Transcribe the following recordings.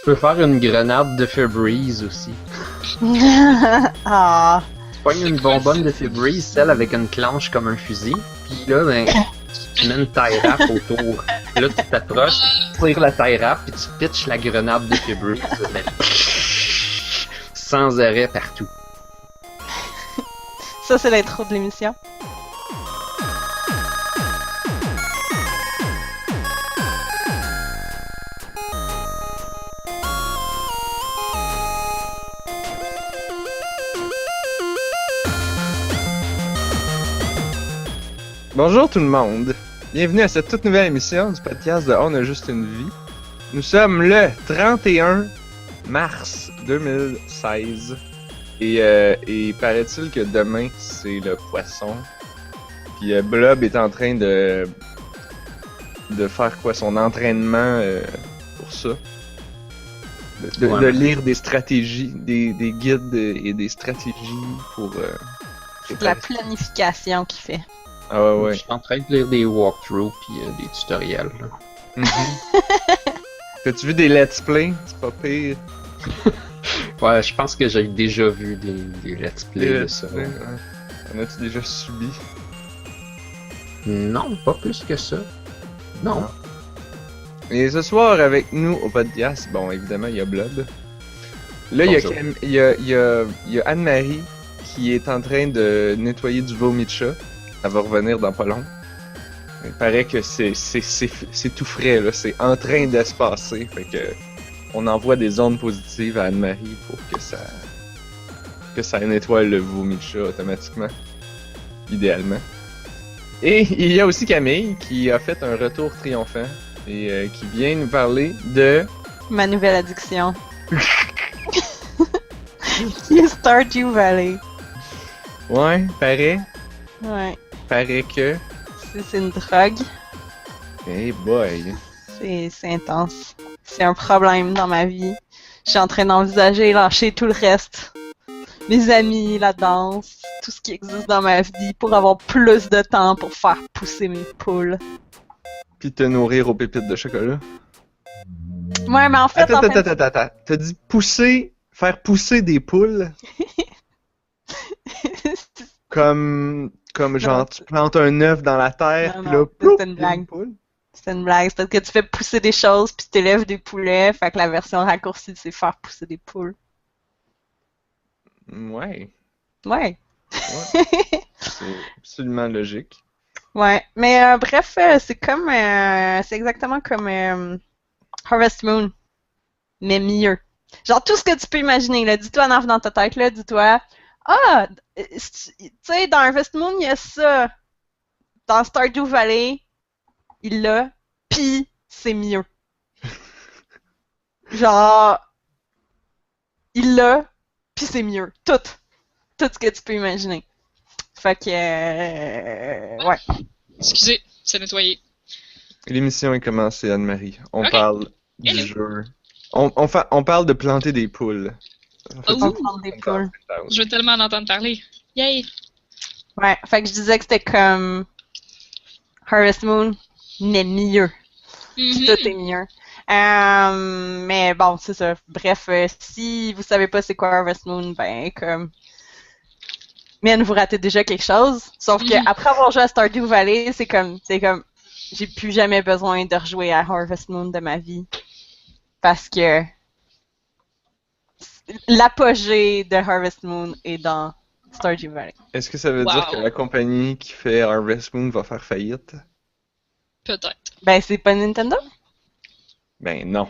peux faire une grenade de Febreze aussi. Ah. Tu pognes une bonbonne de Febreze, celle avec une planche comme un fusil, puis là, ben, tu mets une tie wrap autour. Là, tu t'approches, tu tires la tie wrap, puis tu pitches la grenade de Febreze, mais sans arrêt partout. Ça, c'est l'intro de l'émission. Bonjour tout le monde, bienvenue à cette toute nouvelle émission du podcast de On a juste une vie. Nous sommes le 31 mars 2016 et paraît-il que demain c'est le poisson. Puis Blob est en train de faire quoi, son entraînement pour ça. De lire des stratégies, des guides et des stratégies pour... C'est de la planification qu'il fait. Ah ouais. Je suis en train de lire des walkthroughs puis des tutoriels. Là. T'as-tu vu des let's play? C'est pas pire. Ouais, je pense que j'ai déjà vu des let's play de ça. Ouais. En as-tu déjà subi? Non, pas plus que ça. Non. Et ce soir avec nous au podcast, bon évidemment il y a Blob. Là Bonjour. il y a Anne-Marie qui est en train de nettoyer du vomi de chat. Elle va revenir dans pas long. Il paraît que c'est tout frais là, c'est en train de se passer. Fait que on envoie des ondes positives à Anne-Marie pour que ça nettoie le vomi de chat automatiquement. Idéalement. Et il y a aussi Camille qui a fait un retour triomphant et qui vient nous parler de... Ma nouvelle addiction. Qui est Stardew Valley. Ouais, paraît Ouais. que... C'est une drogue. Hey boy. C'est intense. C'est un problème dans ma vie. Je suis en train d'envisager lâcher tout le reste. Mes amis, la danse, tout ce qui existe dans ma vie pour avoir plus de temps pour faire pousser mes poules. Puis te nourrir aux pépites de chocolat. Ouais, mais en fait... Attends. T'as dit faire pousser des poules? Comme genre, Non. tu plantes un œuf dans la terre, Non, pis non, là, c'est plouf, une il y a blague. poule. C'est une blague. C'est que tu fais pousser des choses puis tu élèves des poulets. Fait que la version raccourcie, c'est faire pousser des poules. Ouais, Ouais. c'est absolument logique. Ouais. Mais bref, c'est comme... c'est exactement comme Harvest Moon. Mais mieux. Genre tout ce que tu peux imaginer, là. Dis-toi dans ta tête, là. Dis-toi... Ah! Tu sais, dans Harvest Moon, il y a ça. Dans Stardew Valley, il l'a. Pis c'est mieux. Genre... Il l'a. Pis c'est mieux. Tout ce que tu peux imaginer. Fait que... ouais. Excusez, c'est nettoyé. L'émission est commencée, Anne-Marie. On Ok. parle du Hello. jeu. On parle de planter des poules. En fait, Oh. On prend des poules. Je veux tellement en entendre parler. Yay! Ouais, fait que je disais que c'était comme Harvest Moon, mais mieux. Mhm. Tout est mieux. Mais bon, c'est ça. Bref, si vous savez pas c'est quoi Harvest Moon, ben comme... Mais vous ratez déjà quelque chose. Sauf que Mhm. après avoir joué à Stardew Valley, c'est comme j'ai plus jamais besoin de rejouer à Harvest Moon de ma vie. Parce que l'apogée de Harvest Moon est dans Stardew Valley. Est-ce que ça veut dire que Wow. la compagnie qui fait Harvest Moon va faire faillite? Peut-être. Ben c'est pas Nintendo? Ben non.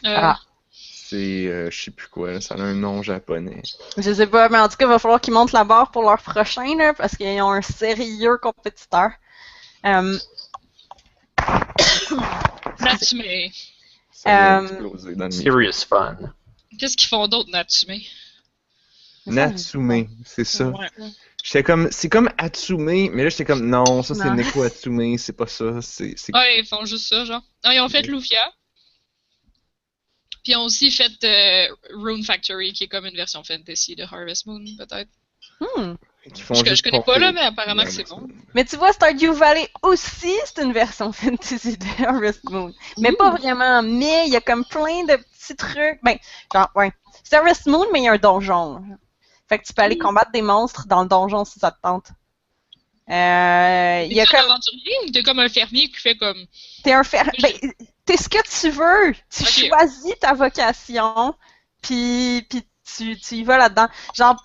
Ah. C'est, je sais plus quoi, là, ça a un nom japonais. Je sais pas, mais en tout cas, il va falloir qu'ils montent la barre pour leur prochain, là, parce qu'ils ont un sérieux compétiteur. Natsume. Ça va Euh, exploser dans le micro. Serious fun. Qu'est-ce qu'ils font d'autre, Natsume? Natsume, c'est ça. Ouais. J'étais comme, c'est comme Atsume, mais là j'étais comme, non, ça c'est Non. Neko Atsume, c'est pas ça, c'est... Ouais, ils font juste ça, genre. Non, ils ont fait Lufia. Puis ils ont aussi fait Rune Factory, qui est comme une version fantasy de Harvest Moon, peut-être. Hmm. Qui font Je juste connais pas pomper. là, mais apparemment que c'est bon. Mais tu vois, Stardew Valley aussi, c'est une version fantasy de Harvest Moon. Mais pas vraiment, mais il y a comme plein de petits trucs. Ben, genre, ouais. C'est Harvest Moon, mais il y a un donjon. Fait que tu peux aller combattre des monstres dans le donjon si ça te tente. Il y a T'es un comme... aventurier ou t'es comme un fermier qui fait comme. T'es un ben, t'es ce que tu veux. Tu Ok. choisis ta vocation, puis tu y vas là-dedans. Genre,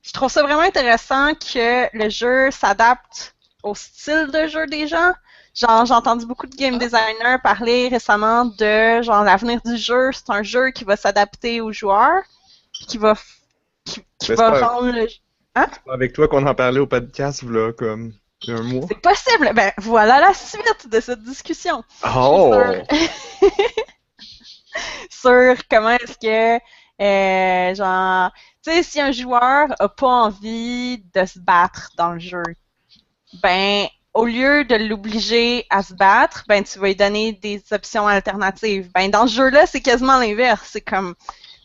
je trouve ça vraiment intéressant que le jeu s'adapte au style de jeu des gens. Genre, j'ai entendu beaucoup de game designers parler récemment de, genre, l'avenir du jeu, c'est un jeu qui va s'adapter aux joueurs, puis qui va Mais c'est pas rendre le... avec toi qu'on en parlait au podcast, là, comme, il y a un mois. C'est possible! Ben, voilà la suite de cette discussion. Oh! Sur comment est-ce que, genre, tu sais, si un joueur a pas envie de se battre dans le jeu, ben, au lieu de l'obliger à se battre, ben, tu vas lui donner des options alternatives. Ben, dans ce jeu-là, c'est quasiment l'inverse. C'est comme,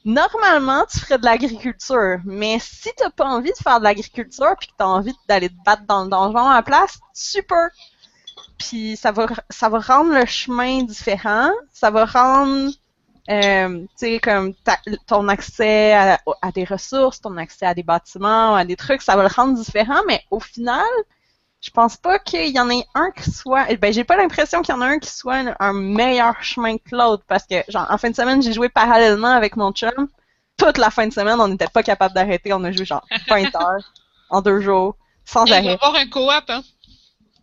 normalement, tu ferais de l'agriculture, mais si t'as pas envie de faire de l'agriculture puis que t'as envie d'aller te battre dans le donjon à la place, tu peux. Puis ça va rendre le chemin différent, ça va rendre, tu sais, comme ton accès à des ressources, ton accès à des bâtiments, à des trucs, ça va le rendre différent, mais au final, je pense pas qu'il y en ait un qui soit, ben j'ai pas l'impression qu'il y en a un qui soit un meilleur chemin que l'autre, parce que, genre, en fin de semaine, j'ai joué parallèlement avec mon chum, toute la fin de semaine, on n'était pas capable d'arrêter, on a joué genre 20 heures en 2 jours, sans Il va y arrêt. avoir un co-op, hein.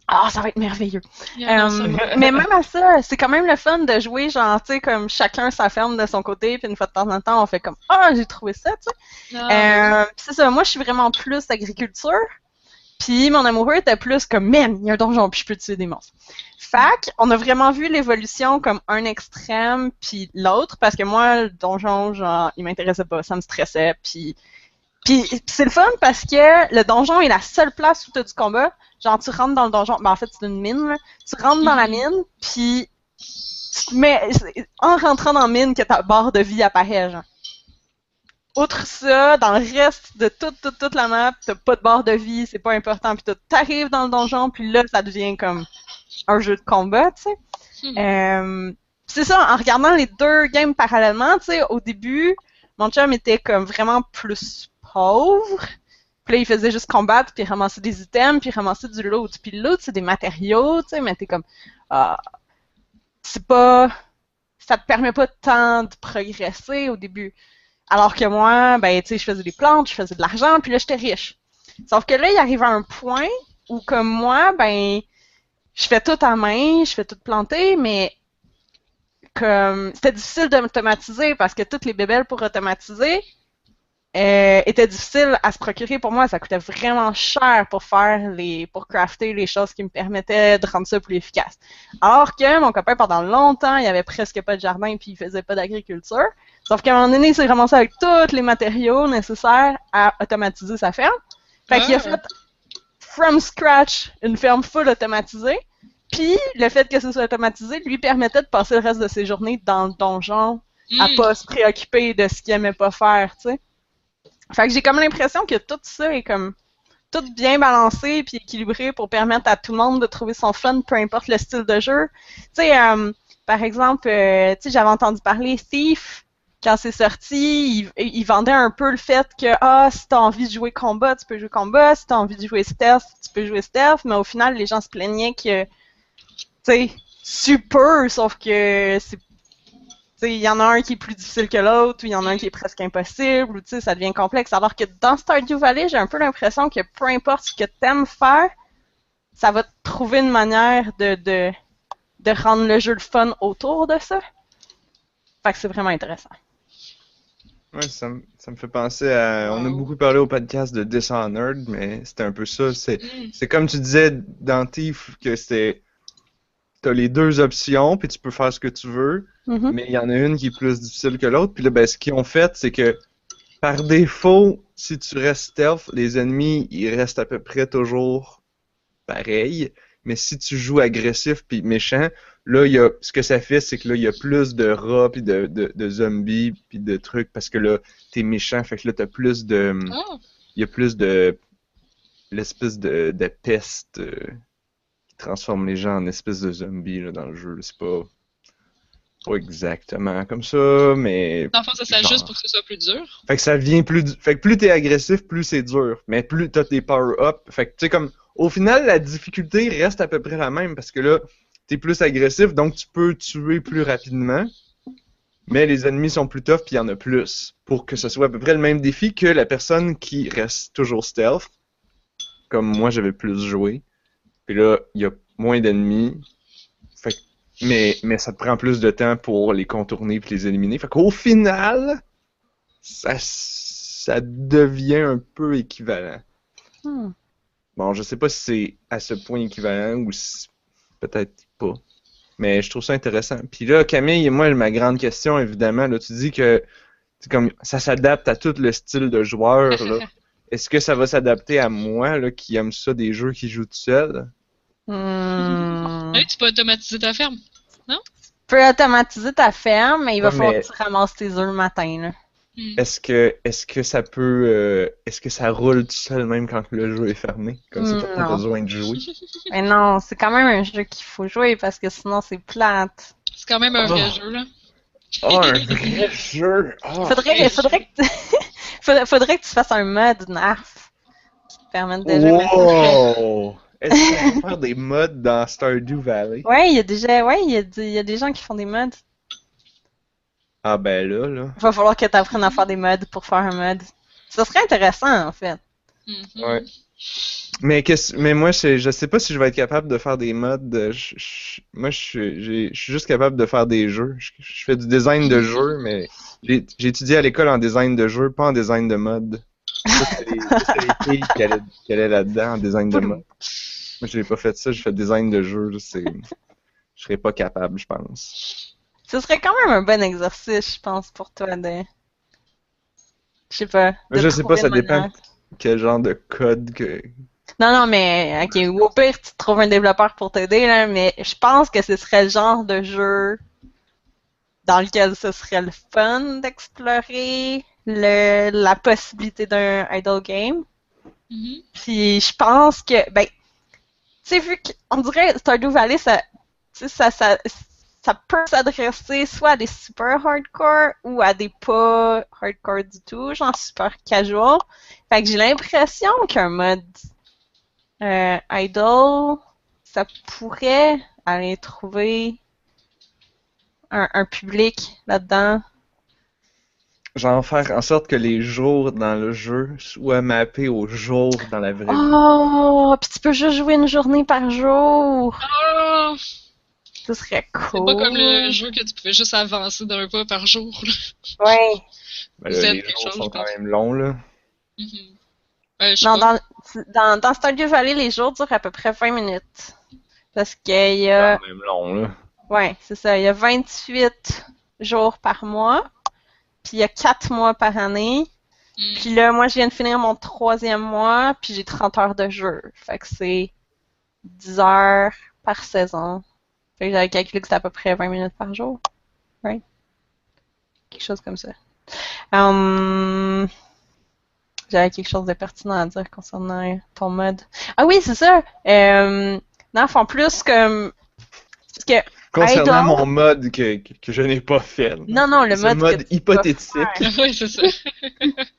Ah, ça va être merveilleux. Non, ça va. Mais même à ça, c'est quand même le fun de jouer, genre, tu sais, comme chacun sa ferme de son côté, puis une fois de temps en temps, on fait comme « Ah, j'ai trouvé ça », tu sais. Ah, Puis c'est ça, moi, je suis vraiment plus agriculture, puis mon amoureux était plus comme « Man, il y a un donjon, puis je peux tuer des monstres ». Fac, on a vraiment vu l'évolution comme un extrême, puis l'autre, parce que moi, le donjon, genre, il m'intéressait pas, ça me stressait, puis c'est le fun parce que le donjon est la seule place où tu as du combat. Genre, tu rentres dans le donjon, ben en fait, c'est une mine, là. Tu rentres dans la mine, puis tu te mets, en rentrant dans la mine, que ta barre de vie apparaît, genre. Outre ça, dans le reste de toute la map, t'as pas de barre de vie, c'est pas important, puis t'arrives dans le donjon, puis là, ça devient comme un jeu de combat, tu sais. C'est ça, en regardant les deux games parallèlement, tu sais, au début, mon chum était comme vraiment plus pauvre. Puis là, il faisait juste combattre, puis ramasser des items, puis ramasser du loot. Puis le loot, c'est des matériaux, tu sais, mais t'es comme... c'est pas... Ça te permet pas tant de progresser au début. Alors que moi, ben, tu sais, je faisais des plantes, je faisais de l'argent, puis là, j'étais riche. Sauf que là, il arrive à un point où, comme moi, ben, je fais tout à main, je fais tout planter, mais comme c'était difficile d'automatiser parce que toutes les bébelles pour automatiser étaient difficiles à se procurer pour moi. Ça coûtait vraiment cher pour pour crafter les choses qui me permettaient de rendre ça plus efficace. Alors que mon copain, pendant longtemps, il avait presque pas de jardin puis il faisait pas d'agriculture. Sauf qu'à un moment donné, il s'est ramassé avec tous les matériaux nécessaires à automatiser sa ferme. Fait qu'il a fait from scratch une ferme full automatisée. Puis, le fait que ce soit automatisé lui permettait de passer le reste de ses journées dans le donjon à pas se préoccuper de ce qu'il aimait pas faire, tu sais. Fait que j'ai comme l'impression que tout ça est comme tout bien balancé puis équilibré pour permettre à tout le monde de trouver son fun, peu importe le style de jeu. Tu sais, par exemple, tu sais, j'avais entendu parler Thief, quand c'est sorti, il vendait un peu le fait que, si t'as envie de jouer combat, tu peux jouer combat, si t'as envie de jouer stealth, tu peux jouer stealth, mais au final, les gens se plaignaient que tu sais, super, sauf que c'est, tu sais, il y en a un qui est plus difficile que l'autre, ou il y en a un qui est presque impossible, ou tu sais, ça devient complexe. Alors que dans Stardew Valley, j'ai un peu l'impression que peu importe ce que t'aimes faire, ça va te trouver une manière de rendre le jeu le fun autour de ça. Fait que c'est vraiment intéressant. Ouais, ça me fait penser à... On a beaucoup parlé au podcast de Dishonored, mais c'était un peu ça. C'est comme tu disais dans Thief, que c'est... T'as les deux options, puis tu peux faire ce que tu veux, mais il y en a une qui est plus difficile que l'autre. Puis là, ben, ce qu'ils ont fait, c'est que par défaut, si tu restes stealth, les ennemis, ils restent à peu près toujours pareils. Mais si tu joues agressif puis méchant, là, ce que ça fait, c'est que là, il y a plus de rats, puis de zombies, puis de trucs, parce que là, t'es méchant, fait que là, t'as plus de... Il y a plus de l'espèce de peste qui transforme les gens en espèce de zombies là, dans le jeu. C'est pas exactement comme ça, mais Dans le fond, ça s'ajuste genre. pour que ce soit plus dur. Fait que ça devient fait que plus t'es agressif, plus c'est dur. Mais plus t'as tes power-up. Fait que tu sais comme au final la difficulté reste à peu près la même parce que là t'es plus agressif donc tu peux tuer plus rapidement. Mais les ennemis sont plus tough puis il y en a plus. Pour que ce soit à peu près le même défi que la personne qui reste toujours stealth. Comme moi j'avais plus joué. Puis là, il y a moins d'ennemis. Fait que- mais ça te prend plus de temps pour les contourner puis les éliminer. Fait qu'au final, ça devient un peu équivalent. Hmm. Bon, je sais pas si c'est à ce point équivalent ou si peut-être pas. Mais je trouve ça intéressant. Puis là, Camille, moi, ma grande question, évidemment, là, tu dis que c'est comme ça s'adapte à tout le style de joueur, là. Est-ce que ça va s'adapter à moi, là, qui aime ça des jeux qui jouent tout seul? Hmm. Tu peux automatiser ta ferme. Tu peux automatiser ta ferme, mais il va Ouais, falloir mais- que tu ramasses tes œufs le matin, là. Est-ce que ça peut est-ce que ça roule tout seul même quand le jeu est fermé? Comme ça, t'as pas Non. besoin de jouer. Mais non, c'est quand même un jeu qu'il faut jouer parce que sinon c'est plate. C'est quand même un vrai Oh. jeu, là. Oh, un vrai jeu! Oh. Faudrait que tu fasses un mode NARF qui te permette de jouer. Wow! Est-ce qu'on peut faire des mods dans Stardew Valley? Ouais, il y a des gens qui font des mods. Ah ben là. Il va falloir que tu apprennes à faire des mods pour faire un mod. Ça serait intéressant en fait. Mhm. Ouais. Mais moi, je sais pas si je vais être capable de faire des mods. Moi, je suis juste capable de faire des jeux. Je fais du design de jeux, mais j'ai étudié à l'école en design de jeux, pas en design de mode. Ça, c'est les filles qui allaient là-dedans en design de mode. Moi, j'ai pas fait ça, j'ai fait design de jeux. Je serais pas capable, je pense. Ce serait quand même un bon exercice, je pense, pour toi de. Je sais pas. de Je sais pas, trouver ça une dépend manière. quel genre de code que. Non, mais ok, ou au pire, tu trouves un développeur pour t'aider, là, mais je pense que ce serait le genre de jeu dans lequel ce serait le fun d'explorer la possibilité d'un idle game. Mhm. Puis je pense que, ben, tu sais, vu qu'on dirait Stardew Valley, ça, tu sais, ça peut s'adresser soit à des super hardcore ou à des pas hardcore du tout, genre super casual. Fait que j'ai l'impression qu'un mode idle, ça pourrait aller trouver un public là-dedans. Genre faire en sorte que les jours dans le jeu soient mappés aux jours dans la vraie vie. Oh, puis tu peux juste jouer une journée par jour. Ah! Ce serait C'est cool. pas comme le jeu que tu pouvais juste avancer d'un pas par jour, là. Ouais. Ben Vous là, êtes les quelque jours chose, sont je quand pense. même longs, là. Mhm. Je sais Non, pas. dans Stardew Valley, les jours durent à peu près 20 minutes. Parce qu'il y a. Quand même long, là. Ouais, c'est ça. Il y a 28 jours par mois. Puis il y a 4 mois par année. Mhm. Puis là, moi, je viens de finir mon 3e mois. Puis j'ai 30 heures de jeu. Fait que c'est 10 heures par saison. Fait que j'avais calculé que c'était à peu près 20 minutes par jour. Right? Quelque chose comme ça. J'avais quelque chose de pertinent à dire concernant ton mode. Ah oui, c'est ça. Non, en plus, comme. Parce que. Concernant Idle. mon mode que je n'ai pas fait. Non, le Ce mode. mode que tu hypothétique. vas faire. Oui, c'est ça.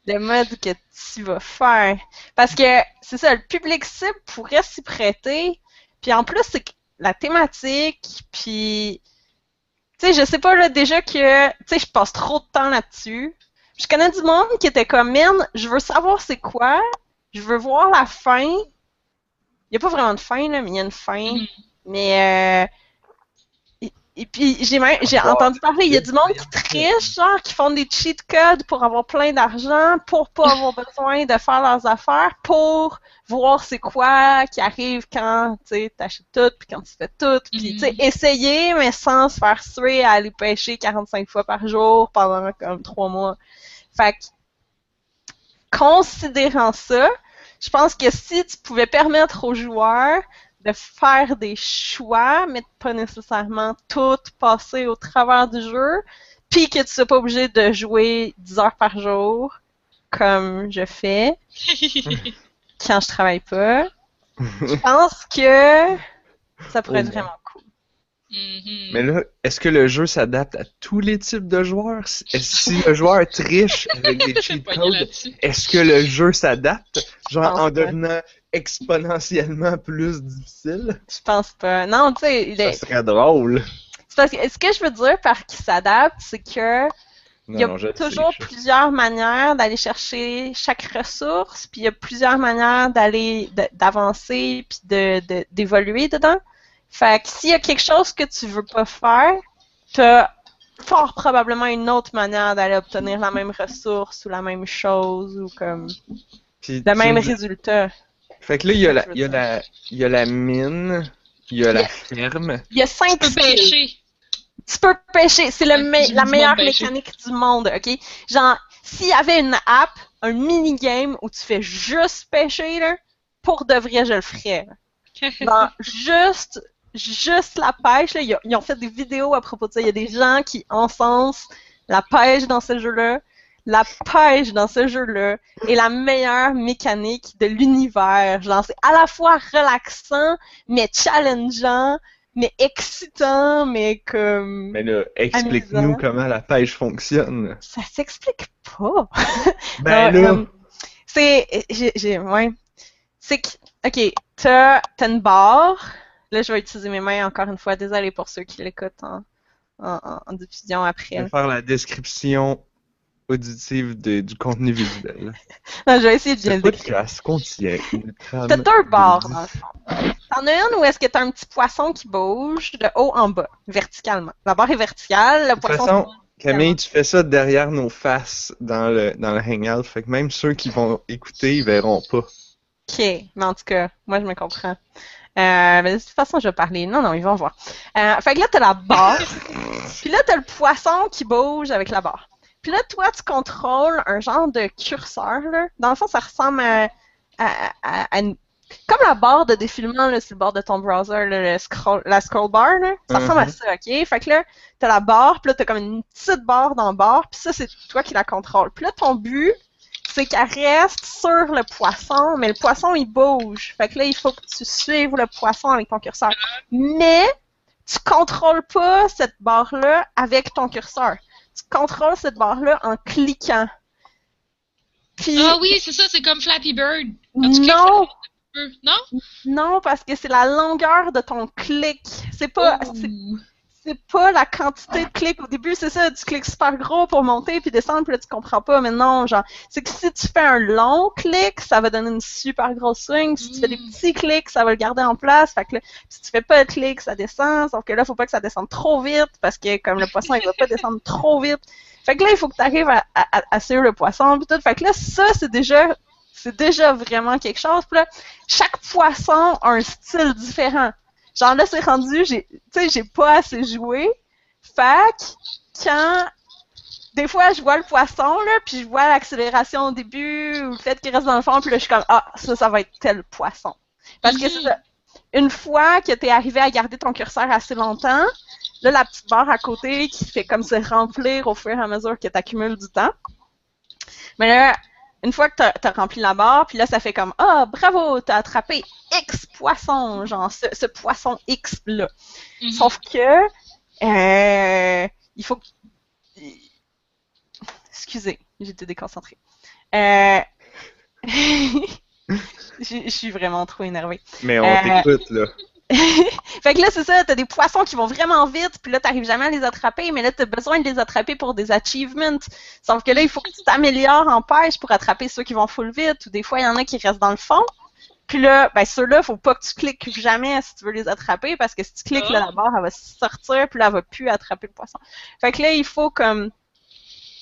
Le mode que tu vas faire. Parce que, c'est ça, le public cible pourrait s'y prêter. Puis en plus, c'est que la thématique, puis. Tu sais, je sais pas, là, déjà que. Tu sais, je passe trop de temps là-dessus. Je connais du monde qui était comme, man, je veux savoir c'est quoi. Je veux voir la fin. Il n'y a pas vraiment de fin, là, mais il y a une fin. Mhm. Mais. Et puis, j'ai Wow. entendu parler, il y a du monde qui triche, genre, qui font des cheat codes pour avoir plein d'argent, pour pas avoir besoin de faire leurs affaires, pour voir c'est quoi qui arrive quand, tu sais, t'achètes tout, puis quand tu fais tout, puis, tu sais, essayer, mais sans se faire suer à aller pêcher 45 fois par jour pendant comme 3 mois. Fait que, considérant ça, je pense que si tu pouvais permettre aux joueurs de faire des choix, mais de pas nécessairement tout passer au travers du jeu, puis que tu sois pas obligé de jouer 10 heures par jour, comme je fais, quand je travaille pas. Je pense que ça pourrait être Oh, vraiment cool. Mhm. Mais là, est-ce que le jeu s'adapte à tous les types de joueurs? Si le joueur triche avec des cheat Pogné codes, là-dessus. est-ce que le jeu s'adapte? Genre pense en pas. devenant exponentiellement plus difficile? Je pense pas. Non, tu sais, Ça serait drôle. c'est parce que ce que je veux dire par qu'il s'adapte, c'est que il y a Non, je toujours sais. plusieurs manières d'aller chercher chaque ressource, puis il y a plusieurs manières d'avancer puis d'évoluer dedans. Fait que s'il y a quelque chose que tu veux pas faire, t'as fort probablement une autre manière d'aller obtenir la même ressource ou la même chose ou comme Puis le tu même me- résultat. Fait que là, il y a C'est ça que je veux il y a la mine, il y a la Il y a- ferme. Il y a Tu 5 peux pêcher. Tu peux pêcher, c'est Ouais, la j'ai du meilleure monde pêcher. mécanique du monde, ok? Genre, s'il y avait une app, un mini-game où tu fais juste pêcher, là, pour de vrai, je le ferais. Là. Genre, juste la pêche, là, ils ont fait des vidéos à propos de ça. Il y a des gens qui encensent la pêche dans ce jeu-là. La pêche dans ce jeu-là est la meilleure mécanique de l'univers. Genre, c'est à la fois relaxant, mais challengeant, mais excitant, mais comme... Mais là, explique-nous Amusant. comment la pêche fonctionne. Ça s'explique pas. Ben Non, là, ouais. C'est que, ok, t'as une barre. Là, je vais utiliser mes mains encore une fois. Désolé pour ceux qui l'écoutent en diffusion je après. vais faire la description auditive du contenu visuel. Non, je vais essayer de bien Ce le décrire. podcast contient une trame T'as deux barres, de dans le fond. T'en as une où est-ce que t'as un petit poisson qui bouge de haut en bas, verticalement. La barre est verticale, le toute poisson... façon, Camille, tu fais ça derrière nos faces dans le Hangout, fait que même ceux qui vont écouter, ils verront pas. Ok, mais en tout cas, moi je me comprends. Mais de toute façon, je vais parler. Non, ils vont voir. Fait que là, t'as la barre. Puis là, t'as le poisson qui bouge avec la barre. Puis là, toi, tu contrôles un genre de curseur, là. Dans le fond, ça ressemble à une... Comme la barre de défilement, là, sur le bord de ton browser, là, la scroll bar, là. Ça ressemble à ça, OK? Fait que là, t'as la barre, puis là, t'as comme une petite barre dans la barre, puis ça, c'est toi qui la contrôles. Puis là, ton but, c'est qu'elle reste sur le poisson, mais le poisson, il bouge. Fait que là, il faut que tu suives le poisson avec ton curseur. Mais, tu contrôles pas cette barre-là avec ton curseur. Tu contrôles cette barre-là en cliquant. Puis, Ah oui, c'est ça, c'est comme Flappy Bird. Quand tu cliques, non, ça fait un peu. Non? non, parce que c'est la longueur de ton clic. C'est pas, Ouh. c'est pas la quantité de clics. Au début, c'est ça, tu cliques super gros pour monter puis descendre, puis là, tu comprends pas. Mais non, genre, c'est que si tu fais un long clic, ça va donner une super grosse swing. Si tu fais des petits clics, ça va le garder en place. Fait que là, si tu fais pas de clics, ça descend. Sauf que là, faut pas que ça descende trop vite, parce que comme le poisson, il va pas descendre trop vite. Fait que là, il faut que tu arrives à suivre le poisson, puis tout. Fait que là, ça, c'est déjà vraiment quelque chose. Puis là, chaque poisson a un style différent. Genre là, c'est rendu, j'ai pas assez joué. Fait que quand des fois je vois le poisson, là, puis je vois l'accélération au début, ou le fait qu'il reste dans le fond, puis là, je suis comme, ah, ça va être tel poisson. Parce que c'est ça. Une fois que t'es arrivé à garder ton curseur assez longtemps, là, la petite barre à côté qui fait comme se remplir au fur et à mesure que t'accumules du temps. Mais là, une fois que t'as rempli la barre, puis là, ça fait comme « Ah, bravo, t'as attrapé X poisson, genre ce poisson X-là. Mhm. Sauf que, il faut que... Excusez, j'étais déconcentrée. Je suis vraiment trop énervée. Mais on t'écoute, là. Fait que là, c'est ça, t'as des poissons qui vont vraiment vite, puis là, t'arrives jamais à les attraper, mais là, t'as besoin de les attraper pour des achievements. Sauf que là, il faut que tu t'améliores en pêche pour attraper ceux qui vont full vite, ou des fois, il y en a qui restent dans le fond. Puis là, ben ceux-là, faut pas que tu cliques jamais si tu veux les attraper, parce que si tu cliques là, la barre, elle va sortir, puis là, elle va plus attraper le poisson. Fait que là, il faut comme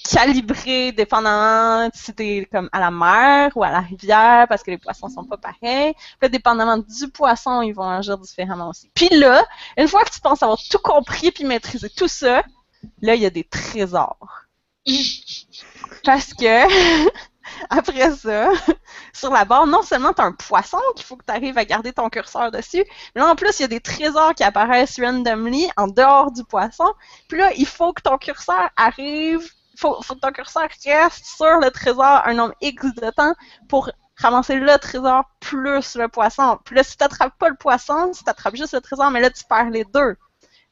calibrer dépendamment si t'es comme à la mer ou à la rivière parce que les poissons sont pas pareils. Puis là, dépendamment du poisson, ils vont agir différemment aussi. Puis là, une fois que tu penses avoir tout compris puis maîtrisé tout ça, là, il y a des trésors. Parce que après ça, sur la barre, non seulement tu as un poisson qu'il faut que tu arrives à garder ton curseur dessus, mais là, en plus, il y a des trésors qui apparaissent randomly en dehors du poisson. Puis là, il faut que ton curseur arrive faut que ton curseur reste sur le trésor un nombre X de temps pour ramasser le trésor plus le poisson. Puis là, si t'attrapes pas le poisson, si t'attrapes juste le trésor, mais là, tu perds les deux.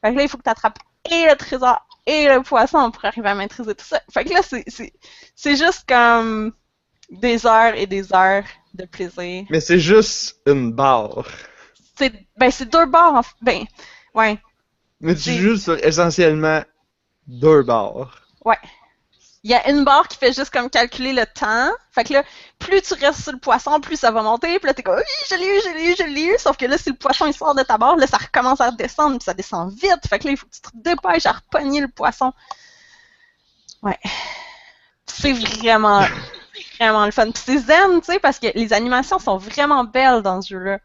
Fait que là, il faut que t'attrapes et le trésor et le poisson pour arriver à maîtriser tout ça. Fait que là, c'est juste comme des heures et des heures de plaisir. Mais c'est juste une barre. C'est 2 barres, ben, ouais. Mais tu joues sur essentiellement 2 barres. Ouais. Il y a une barre qui fait juste comme calculer le temps. Fait que là, plus tu restes sur le poisson, plus ça va monter. Puis là, t'es comme, oui, je l'ai eu. Sauf que là, si le poisson il sort de ta barre, là, ça recommence à redescendre, puis ça descend vite. Fait que là, il faut que tu te dépêches à repogner le poisson. Ouais. C'est vraiment le fun. Puis c'est zen, tu sais, parce que les animations sont vraiment belles dans ce jeu-là.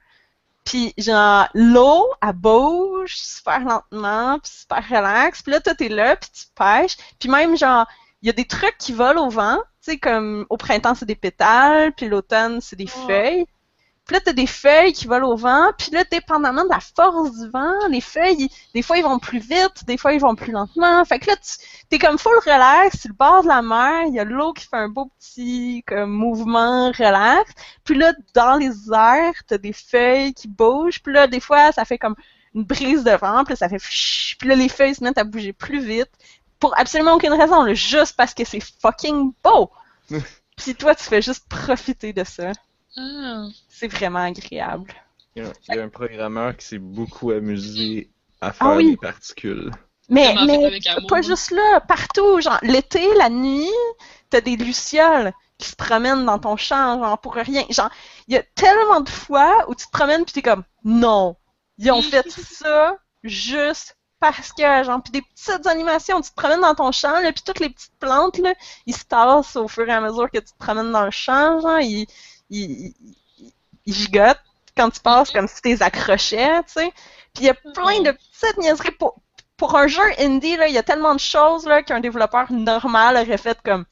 Puis genre, l'eau, elle bouge super lentement, puis super relax. Puis là, toi, t'es là, puis tu pêches. Puis même, genre, il y a des trucs qui volent au vent. Tu sais, comme au printemps, c'est des pétales, puis l'automne, c'est des feuilles. Puis là, t'as des feuilles qui volent au vent. Puis là, dépendamment de la force du vent, les feuilles, des fois, ils vont plus vite, des fois, ils vont plus lentement. Fait que là, t'es comme full relax, sur le bord de la mer, il y a l'eau qui fait un beau petit comme mouvement relax. Puis là, dans les airs, t'as des feuilles qui bougent. Puis là, des fois, ça fait comme une brise de vent, puis là, ça fait fsh. Puis là, les feuilles se mettent à bouger plus vite. Pour absolument aucune raison, là, juste parce que c'est fucking beau. Puis toi, tu fais juste profiter de ça. Ah. C'est vraiment agréable. Il y a un programmeur qui s'est beaucoup amusé à faire des particules. Mais avec amour, pas juste là, partout. Genre, l'été, la nuit, t'as des lucioles qui se promènent dans ton champ, genre, pour rien. Genre, il y a tellement de fois où tu te promènes pis t'es comme, non, ils ont fait ça juste parce que, genre, pis des petites animations, tu te promènes dans ton champ, là, pis toutes les petites plantes, là, ils se tassent au fur et à mesure que tu te promènes dans le champ, genre, ils gigotent quand tu passes comme si tu les accrochais, tu sais. Puis il y a plein de petites niaiseries. Pour un jeu indie, là, il y a tellement de choses là, qu'un développeur normal aurait fait comme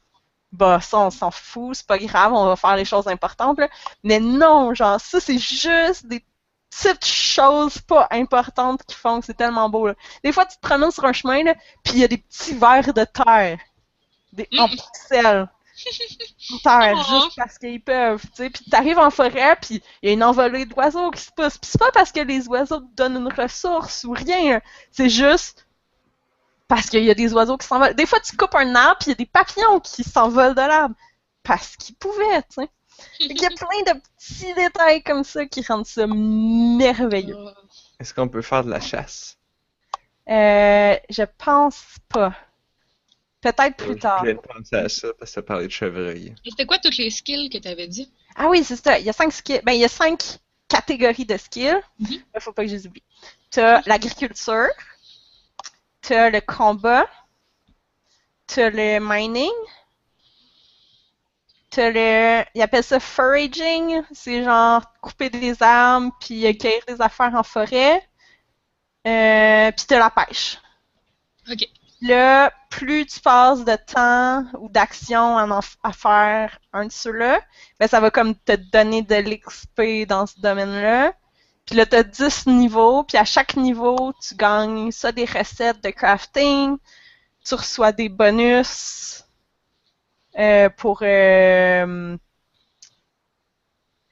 bah ça on s'en fout, c'est pas grave, on va faire les choses importantes. Là. Mais non, genre ça c'est juste des petites choses pas importantes qui font que c'est tellement beau. Là. Des fois tu te promènes sur un chemin, là, puis il y a des petits vers de terre. En pixels. Terre, juste parce qu'ils peuvent, tu sais. Puis t'arrives en forêt, puis il y a une envolée d'oiseaux qui se poussent. Puis c'est pas parce que les oiseaux te donnent une ressource ou rien. C'est juste parce qu'il y a des oiseaux qui s'envolent. Des fois, tu coupes un arbre, puis il y a des papillons qui s'envolent de l'arbre. Parce qu'ils pouvaient, tu sais. Il y a plein de petits détails comme ça qui rendent ça merveilleux. Est-ce qu'on peut faire de la chasse? Je pense pas. Peut-être plus tard. Je viens de penser à ça parce que tu as parlé de chevreuil. Et c'était quoi toutes les skills que tu avais dit? Ah oui, c'est ça. Il y a 5 skills. Ben, il y a 5 catégories de skills. Il faut pas que je les oublie. Tu as l'agriculture, tu as le combat, tu as le mining, tu as le... Ils appellent ça foraging. C'est genre couper des arbres puis cueillir des affaires en forêt. Puis tu as la pêche. OK. Là, plus tu passes de temps ou d'action à faire un de ceux-là, ben ça va comme te donner de l'XP dans ce domaine-là. Puis là, tu as 10 niveaux, puis à chaque niveau, tu gagnes ça des recettes de crafting, tu reçois des bonus pour soit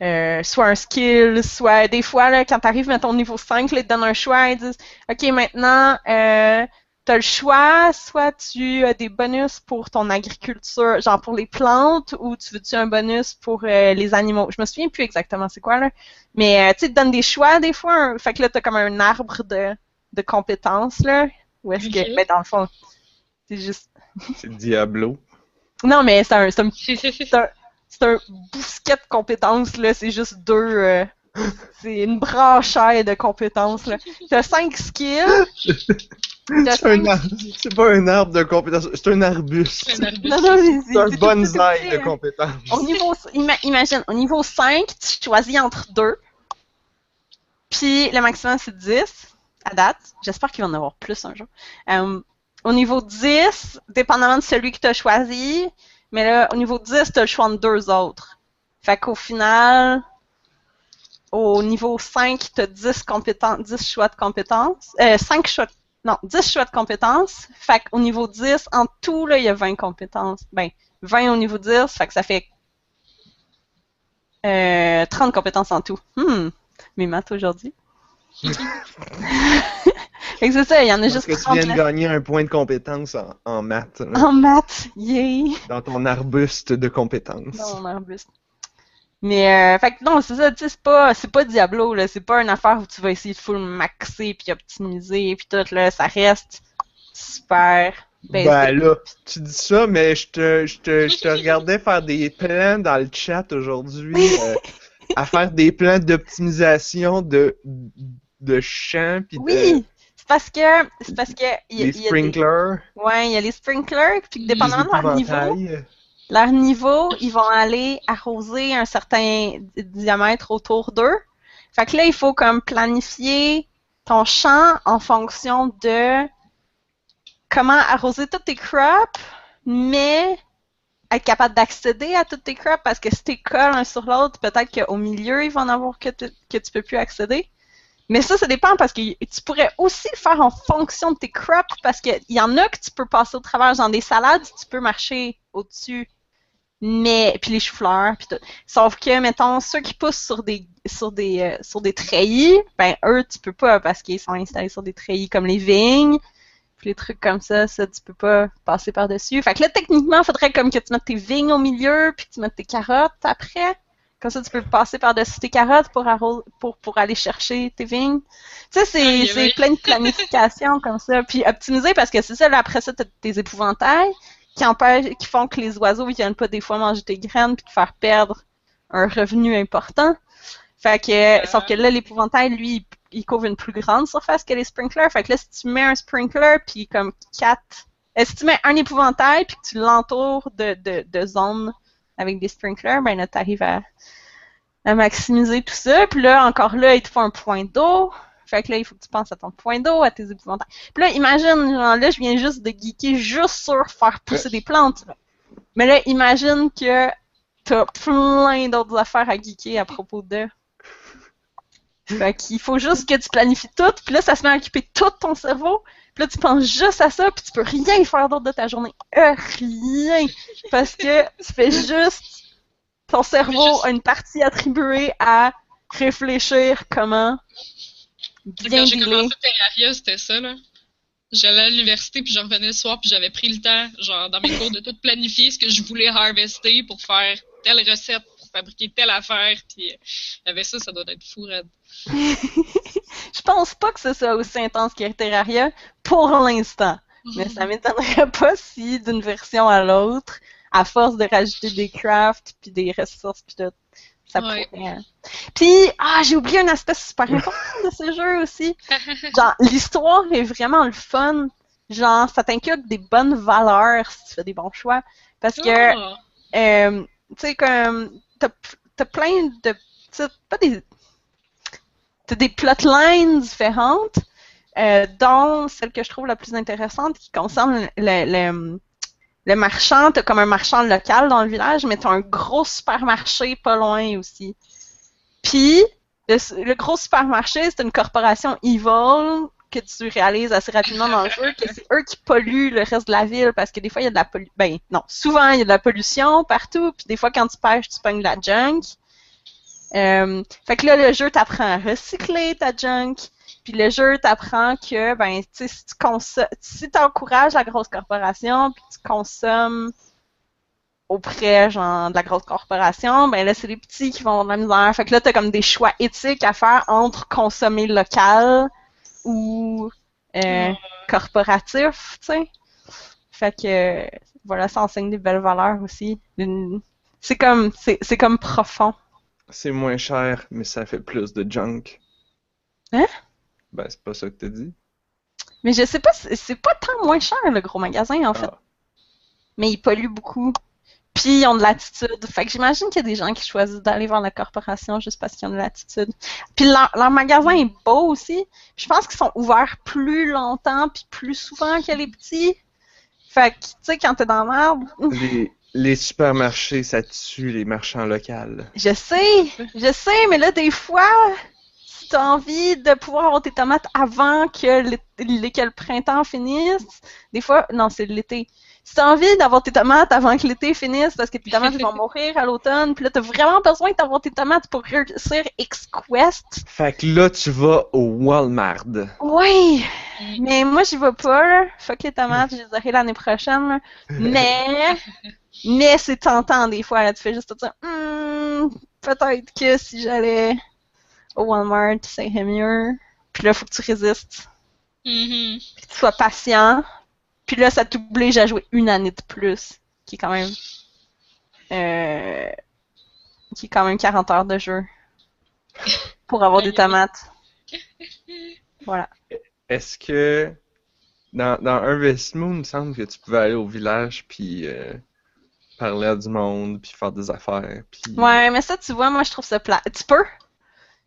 un skill, soit des fois, là, quand tu arrives à ton niveau 5, là, ils te donnent un choix, ils disent « Ok, maintenant, t'as le choix, soit tu as des bonus pour ton agriculture, genre pour les plantes, ou tu veux-tu un bonus pour les animaux. Je me souviens plus exactement c'est quoi, là. Mais, tu sais, ils te donnent des choix, des fois. Fait que là, t'as comme un arbre de compétences, là. Ou est-ce que, ben, dans le fond, c'est juste... C'est Diablo. Non, mais c'est un bousquet de compétences, là. C'est juste deux... c'est une branchée de compétences, là. T'as 5 skills. C'est pas un arbre de compétences, c'est un arbuste. Non, mais c'est un bonsaï de compétences. Imagine, au niveau 5, tu choisis entre 2. Puis le maximum, c'est 10 à date. J'espère qu'il va en avoir plus un jour. Au niveau 10, dépendamment de celui que tu as choisi, mais là, au niveau 10, tu as le choix entre 2 autres. Fait qu'au final, au niveau 5, tu as 10 choix de compétences. 10 choix de compétences. Fait qu'au niveau 10, en tout, là, il y a 20 compétences. Ben, 20 au niveau 10, fait que ça fait 30 compétences en tout. Mes maths aujourd'hui. Fait que c'est ça, il y en a Parce juste que tu 30 viens de là. gagner un point de compétence en maths, là, En maths, yay! dans ton arbuste de compétences. Dans mon arbuste. Mais, fait que non, c'est ça, tu sais, c'est pas Diablo, là, c'est pas une affaire où tu vas essayer de full maxer puis optimiser puis tout, là, ça reste super basic. Ben là, tu dis ça, mais je te regardais faire des plans dans le chat aujourd'hui, à faire des plans d'optimisation de champs pis Oui! C'est parce que il y des a des, sprinklers, ouais, il y a les sprinklers, puis que des dépendamment de épouvantails. leur niveau, ils vont aller arroser un certain diamètre autour d'eux. Fait que là, il faut comme planifier ton champ en fonction de comment arroser toutes tes crops, mais être capable d'accéder à toutes tes crops parce que si tu colles un sur l'autre, peut-être qu'au milieu, il va en avoir que tu peux plus accéder. Mais ça dépend parce que tu pourrais aussi le faire en fonction de tes crops parce qu'il y en a que tu peux passer au travers. Dans des salades, tu peux marcher au-dessus. Mais, puis les choux-fleurs, puis tout. Sauf que, mettons, ceux qui poussent sur des treillis, ben eux, tu peux pas parce qu'ils sont installés sur des treillis comme les vignes. Puis les trucs comme ça, tu peux pas passer par-dessus. Fait que là, techniquement, il faudrait comme que tu mettes tes vignes au milieu, puis que tu mettes tes carottes après. Comme ça, tu peux passer par-dessus tes carottes pour aller chercher tes vignes. Tu sais, c'est plein de planification comme ça. Puis optimiser, parce que c'est ça, là, après ça, tu as tes épouvantails qui font que les oiseaux ne viennent pas des fois manger tes graines puis te faire perdre un revenu important. Fait que, sauf que là, l'épouvantail, lui, il couvre une plus grande surface que les sprinklers. Fait que là, si tu mets un sprinkler puis comme si tu mets un épouvantail puis que tu l'entoures de zones avec des sprinklers, ben là, t'arrives à maximiser tout ça. Puis là, encore là, il te faut un point d'eau. Fait que là, il faut que tu penses à ton point d'eau, à tes épouvantails. Puis là, imagine, genre là, je viens juste de geeker juste sur faire pousser des plantes. Là. Mais là, imagine que t'as plein d'autres affaires à geeker à propos de. Fait qu'il faut juste que tu planifies tout, puis là, ça se met à occuper tout ton cerveau. Puis là, tu penses juste à ça, puis tu peux rien faire d'autre de ta journée. Rien! Parce que tu fais juste... Ton cerveau a une partie attribuée à réfléchir comment bien Quand j'ai dealer. commencé Terraria, c'était ça, là. J'allais à l'université, puis je revenais le soir, puis j'avais pris le temps, genre, dans mes cours, de tout planifier ce que je voulais harvester pour faire telle recette, pour fabriquer telle affaire, puis il y avait ça doit être fou, raide. Je pense pas que ce soit aussi intense que Terraria pour l'instant. Mais ça m'étonnerait pas si, d'une version à l'autre, à force de rajouter des crafts puis des ressources puis tout, ça pourrait. Puis, j'ai oublié un aspect super important de ce jeu aussi. Genre, l'histoire est vraiment le fun. Genre, ça t'inculque des bonnes valeurs si tu fais des bons choix. Parce que, tu sais, comme, t'as plein de t'as des plotlines différentes, dont celle que je trouve la plus intéressante qui concerne le marchand. T'as comme un marchand local dans le village, mais t'as un gros supermarché pas loin aussi. Puis, le gros supermarché, c'est une corporation evil que tu réalises assez rapidement dans le jeu, que c'est eux qui polluent le reste de la ville, parce que des fois, il y a de la pollution. Ben, non, souvent, il y a de la pollution partout, puis des fois, quand tu pêches, tu pognes de la junk. Fait que là, le jeu t'apprend à recycler ta junk, puis le jeu t'apprend que, ben, tu sais, si t'encourages la grosse corporation, puis tu consommes auprès, genre, de la grosse corporation, ben là, c'est les petits qui vont avoir de la misère. Fait que là, t'as comme des choix éthiques à faire entre consommer local ou corporatif, tu sais. Fait que, voilà, ça enseigne des belles valeurs aussi. C'est comme profond. C'est moins cher, mais ça fait plus de junk. Hein? Ben, c'est pas ça que t'as dit. Mais je sais pas, c'est pas tant moins cher, le gros magasin, en fait. Mais ils polluent beaucoup. Puis ils ont de l'attitude. Fait que j'imagine qu'il y a des gens qui choisissent d'aller vers la corporation juste parce qu'ils ont de l'attitude. Puis leur magasin est beau aussi. Puis je pense qu'ils sont ouverts plus longtemps puis plus souvent que les petits. Fait que, tu sais, quand t'es dans la merde... Les supermarchés, ça tue les marchands locaux. Je sais, mais là, des fois, si t'as envie de pouvoir avoir tes tomates avant que le printemps finisse, des fois, non, c'est l'été. si t'as envie d'avoir tes tomates avant que l'été finisse parce que tes tomates vont mourir à l'automne, puis là t'as vraiment besoin d'avoir tes tomates pour réussir X-Quest. Fait que là, tu vas au Walmart. Oui! Mais moi j'y vais pas, là. Fuck les tomates, je les aurai l'année prochaine, là. Mais c'est tentant des fois, là. Tu fais juste te dire, peut-être que si j'allais au Walmart, ça irait mieux. Puis là, faut que tu résistes. Mhm. Puis que tu sois patient. Puis là, ça t'oblige à jouer une année de plus, qui est quand même 40 heures de jeu pour avoir des tomates. Voilà. Est-ce que dans Harvest Moon, il me semble que tu pouvais aller au village puis parler à du monde puis faire des affaires puis Ouais, mais ça, tu vois, moi, je trouve ça plate. Tu peux,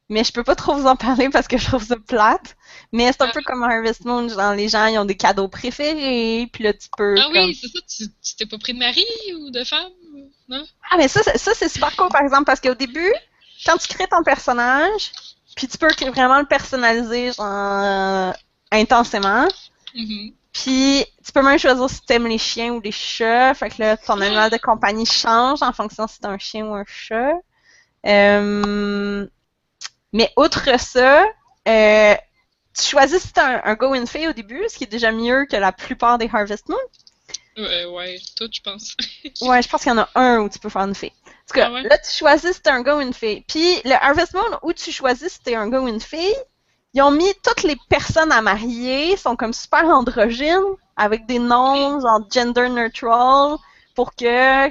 mais je peux pas trop vous en parler parce que je trouve ça plate. Mais c'est un peu comme Harvest Moon, genre les gens, ils ont des cadeaux préférés, puis là, tu peux Ah comme... oui, c'est ça, tu t'es pas pris de mari ou de femme, non? Ah, mais ça c'est super cool, par exemple, parce qu'au début, quand tu crées ton personnage, puis tu peux vraiment le personnaliser, genre, intensément. Mhm. Puis, tu peux même choisir si t'aimes les chiens ou les chats. Fait que là, ton animal de compagnie change en fonction si c'est un chien ou un chat. Mais outre ça, tu choisis si t'as un Go in Fey au début, ce qui est déjà mieux que la plupart des Harvest Moon. Ouais, tout, je pense. Ouais, je pense qu'il y en a un où tu peux faire une fée. En tout cas, Ah ouais? là, tu choisis si t'es un Go in Fey. Puis, le Harvest Moon où tu choisis si t'es un Go in Fey, ils ont mis toutes les personnes à marier, sont comme super androgynes, avec des noms genre gender neutral, pour que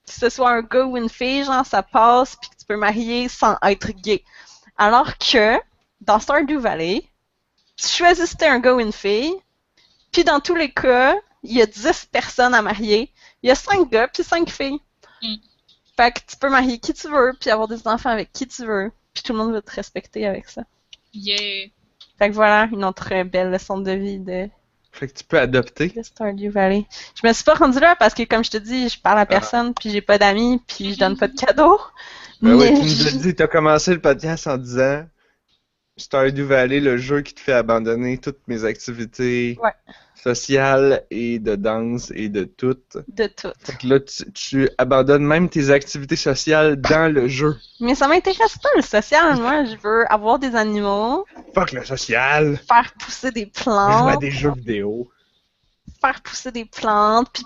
ce soit un gars ou une fille, genre ça passe, puis que tu peux marier sans être gay. Alors que, dans Stardew Valley, tu choisis si t'es un gars ou une fille, puis dans tous les cas, il y a 10 personnes à marier, il y a 5 gars puis 5 filles. Mm. Fait que tu peux marier qui tu veux, puis avoir des enfants avec qui tu veux, puis tout le monde va te respecter avec ça. Yeah. Fait que voilà, une autre belle leçon de vie de fait que tu peux adopter. Stardew Valley. Je me suis pas rendue là parce que, comme je te dis, je parle à personne, puis j'ai pas d'amis, puis je donne pas de cadeaux. Ben ouais, Mais tu nous as dit, t'as commencé le podcast en disant Stardew Valley, le jeu qui te fait abandonner toutes mes activités Ouais. sociales et de danse et de tout. de tout. Fait que là, tu abandonnes même tes activités sociales dans le jeu. Mais ça m'intéresse pas le social, moi. Je veux avoir des animaux, Fuck le social! faire pousser des Je joue à plantes, des jeux vidéo. puis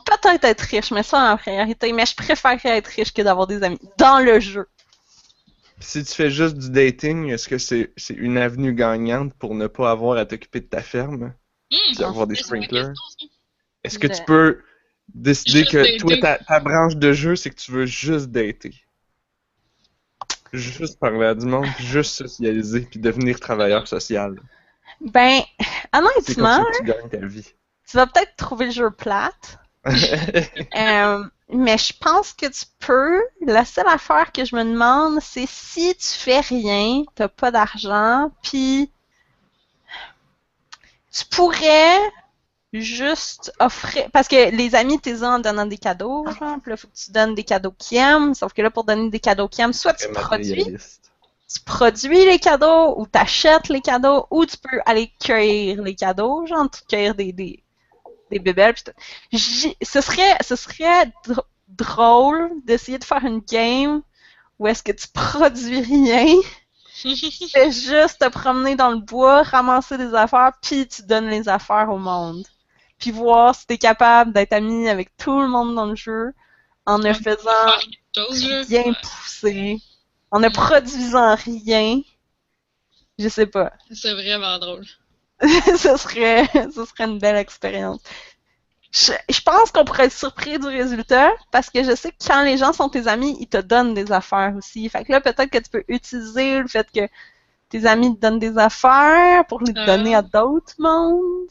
peut-être être riche, mais ça en priorité. Mais je préférerais être riche que d'avoir des amis dans le jeu. Pis si tu fais juste du dating, est-ce que c'est une avenue gagnante pour ne pas avoir à t'occuper de ta ferme? Puis avoir des C'est une bonne sprinklers? question, ça. Est-ce que De- tu peux décider Juste que toi, dater. ta branche de jeu, c'est que tu veux juste dater? Juste parler à du monde, puis juste socialiser, puis devenir travailleur social. Ben, C'est comme honnêtement, ça que tu gagnes ta vie. tu vas peut-être trouver le jeu plate. Mais je pense que tu peux. La seule affaire que je me demande, c'est si tu fais rien, t'as pas d'argent, puis tu pourrais juste offrir. Parce que les amis t'es en donnant des cadeaux, genre, puis là, faut que tu donnes des cadeaux qu'ils aiment. Sauf que là, pour donner des cadeaux qu'ils aiment, soit tu produis les cadeaux, ou t'achètes les cadeaux, ou tu peux aller cueillir les cadeaux, genre, cueillir des bébelles pis tout. Ce serait drôle d'essayer de faire une game où est-ce que tu produis rien, tu fais juste te promener dans le bois, ramasser des affaires, puis tu donnes les affaires au monde. Puis voir si t'es capable d'être ami avec tout le monde dans le jeu en ne faisant Faire quelque chose, là. rien Ouais. pousser, en ne produisant rien. Je sais pas. C'est vraiment drôle. ce serait une belle expérience. Je pense qu'on pourrait être surpris du résultat parce que je sais que quand les gens sont tes amis, ils te donnent des affaires aussi. Fait que là, peut-être que tu peux utiliser le fait que tes amis te donnent des affaires pour les donner à d'autres mondes.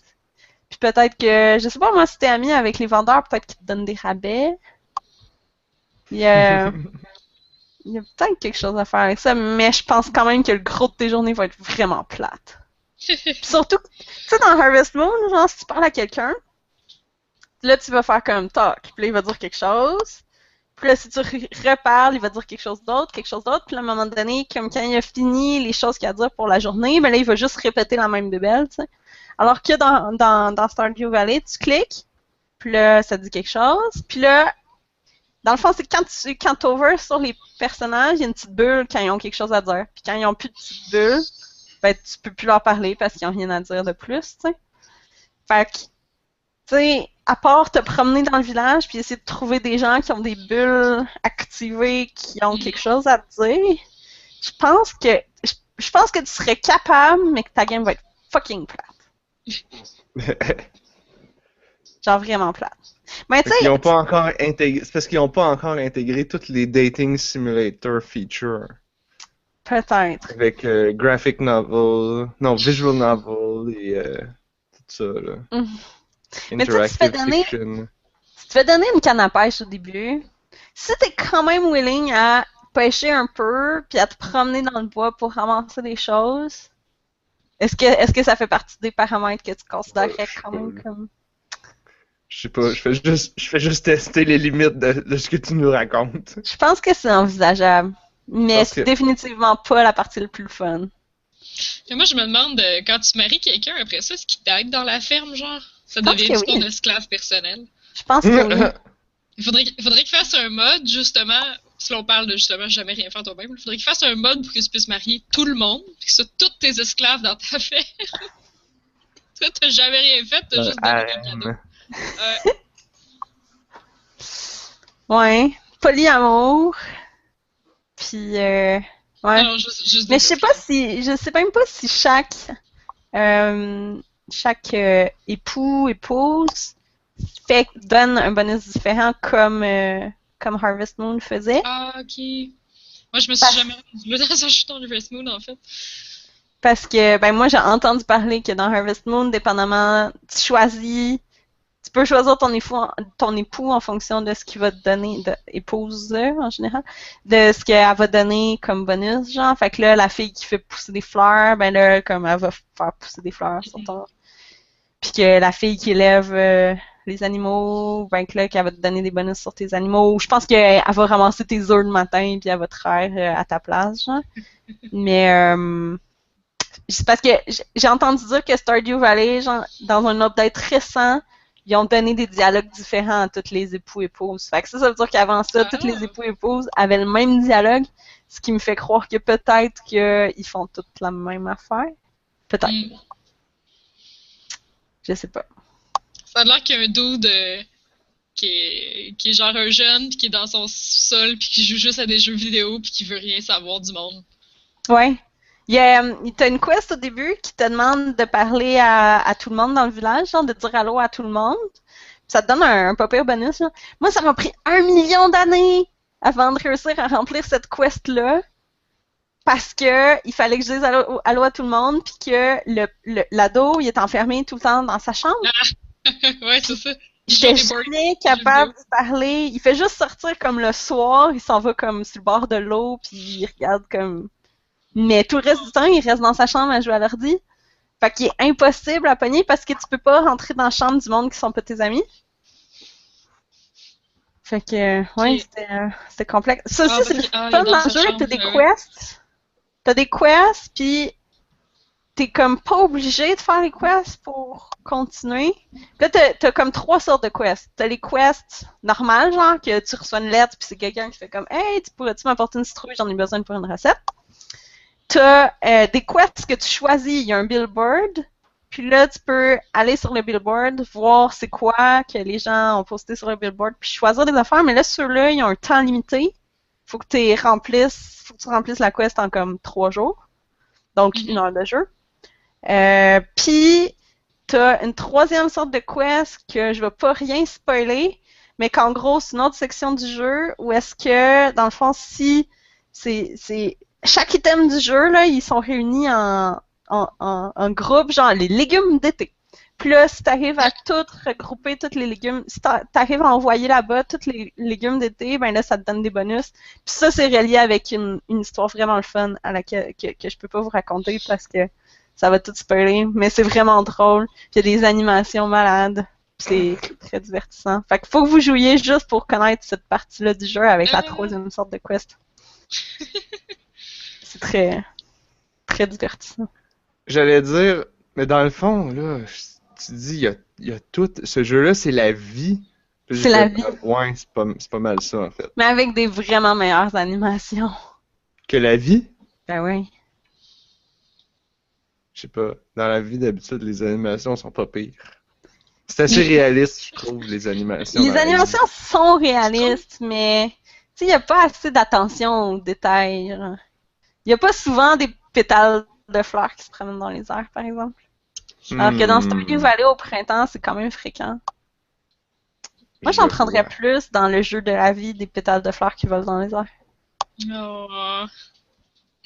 Puis peut-être que, je sais pas, moi, si t'es ami avec les vendeurs, peut-être qu'ils te donnent des rabais. Il y a peut-être quelque chose à faire avec ça, mais je pense quand même que le gros de tes journées va être vraiment plate. Puis surtout, tu sais, dans Harvest Moon, genre, si tu parles à quelqu'un, là, tu vas faire comme talk. Puis là, il va dire quelque chose. Puis là, si tu reparles, il va dire quelque chose d'autre. Puis là, à un moment donné, comme quand il a fini les choses qu'il a à dire pour la journée, ben là, il va juste répéter la même bébelle, tu sais. Alors que dans Stardew Valley, tu cliques, Puis là, ça dit quelque chose. Puis là, dans le fond, c'est quand tu over sur les personnages, il y a une petite bulle quand ils ont quelque chose à dire. Puis quand ils ont plus de petite bulle, ben tu peux plus leur parler parce qu'ils ont rien à dire de plus, tu sais. Fait que, tu sais, à part te promener dans le village puis essayer de trouver des gens qui ont des bulles activées, qui ont quelque chose à te dire, je pense que tu serais capable, mais que ta game va être fucking plate. Genre vraiment plate. Mais tu sais, Ils ont pas encore intégré. C'est parce qu'ils ont pas encore intégré toutes les dating simulator features. peut-être. Avec graphic novel, non, visual novel et tout ça, là. Mais tu sais, Interactive fiction. tu te fais donner une canne à pêche au début. Si t'es quand même willing à pêcher un peu, puis à te promener dans le bois pour ramasser des choses, est-ce que ça fait partie des paramètres que tu considérerais quand même comme... Je sais pas, je fais juste tester les limites de ce que tu nous racontes. Je pense que c'est envisageable. Mais Parce c'est que- définitivement pas la partie la plus fun. Et moi, je me demande, quand tu maries quelqu'un, après ça, est-ce qu'il t'aide dans la ferme, genre? Ça pense devient que ton oui. esclave personnel. Je pense que oui. Il faudrait qu'il fasse un mode, justement, si l'on parle de justement jamais rien faire toi-même, il faudrait qu'il fasse un mode pour que tu puisses marier tout le monde, puis que ce soit tous tes esclaves dans ta ferme. Toi, t'as jamais rien fait, t'as juste donné un cadeau. Ouais. Polyamour. Puis, ouais. Non, juste Mais des je sais même pas si chaque époux, épouse donne un bonus différent comme Harvest Moon faisait. Ah, ok. Moi, je me suis jamais rendue là dans un jeu dans Harvest Moon, en fait. Parce que, ben, moi, j'ai entendu parler que dans Harvest Moon, dépendamment, tu peux choisir ton époux en fonction de ce qu'il va te donner, épouse en général, de ce qu'elle va donner comme bonus, genre. Fait que là, la fille qui fait pousser des fleurs, ben là, comme elle va faire pousser des fleurs sur ton... Puis que la fille qui élève les animaux, ben que là, qu'elle va te donner des bonus sur tes animaux. Je pense qu'elle va ramasser tes œufs le matin puis elle va te faire à ta place, genre. Mais c'est parce que j'ai entendu dire que Stardew Valley, genre, dans un update récent, ils ont donné des dialogues différents à tous les époux-épouses. Fait que ça veut dire qu'avant ça, tous les époux-épouses avaient le même dialogue, ce qui me fait croire que peut-être qu'ils font toute la même affaire. Peut-être. Je sais pas. Ça a l'air qu'il y a un dude qui est genre un jeune, puis qui est dans son sol, puis qui joue juste à des jeux vidéo, puis qui veut rien savoir du monde. Ouais. T'as une quest au début qui te demande de parler à tout le monde dans le village, genre de dire allô à tout le monde. Ça te donne un pas pire bonus. Là. Moi, ça m'a pris 1 million d'années avant de réussir à remplir cette quest-là. Parce que il fallait que je dise allô à tout le monde, puis que l'ado, il est enfermé tout le temps dans sa chambre. Ouais, c'est ça. J'étais jamais capable de parler. Il fait juste sortir comme le soir, il s'en va comme sur le bord de l'eau, puis il regarde comme... Mais tout le reste du temps, il reste dans sa chambre à jouer à l'ordi. Fait qu'il est impossible à pogner parce que tu peux pas rentrer dans la chambre du monde qui sont pas tes amis. Fait que, ouais, c'était complexe. Ça aussi, c'est le fun dans le jeu, t'as des quests. T'as des quests, pis t'es comme pas obligé de faire les quests pour continuer. Là, t'as comme 3 sortes de quests. T'as les quests normales, genre que tu reçois une lettre pis c'est quelqu'un qui fait comme « Hey, pourrais-tu m'apporter une citrouille, j'en ai besoin pour une recette. » T'as des quests que tu choisis, il y a un billboard, puis là, tu peux aller sur le billboard, voir c'est quoi que les gens ont posté sur le billboard, puis choisir des affaires, mais là, ceux-là, ils ont un temps limité. Faut que tu remplisses la quest en comme 3 jours. Donc, 1 heure de jeu. Puis, t'as une 3e sorte de quest que je vais pas rien spoiler, mais qu'en gros, c'est une autre section du jeu où est-ce que, dans le fond, si c'est chaque item du jeu, là, ils sont réunis en groupe, genre les légumes d'été. Puis là, si t'arrives à tout regrouper, tous les légumes, si t'arrives à envoyer là-bas tous les légumes d'été, ben là, ça te donne des bonus. Puis ça, c'est relié avec une histoire vraiment le fun à laquelle que je peux pas vous raconter parce que ça va tout spoiler, mais c'est vraiment drôle. Puis il y a des animations malades. C'est très divertissant. Fait qu'il faut que vous jouiez juste pour connaître cette partie-là du jeu avec la 3e sorte de quest. C'est très, très divertissant. J'allais dire, mais dans le fond, là, tu dis, il y a y a tout. Ce jeu-là, c'est la vie. Puis j'ai C'est la fait, vie. Ouais, c'est pas mal ça, en fait. Mais avec des vraiment meilleures animations. Que la vie, Ben oui. je sais pas. Dans la vie, d'habitude, les animations sont pas pires. C'est assez réaliste, je trouve, les animations. Les dans la vie. animations sont réalistes, mais tu sais, il n'y a pas assez d'attention aux détails. Il n'y a pas souvent des pétales de fleurs qui se promènent dans les airs, par exemple. Alors que dans Stardew Valley au printemps, c'est quand même fréquent. Moi, j'en Je prendrais vois. plus dans le jeu de la vie des pétales de fleurs qui volent dans les airs. Oh.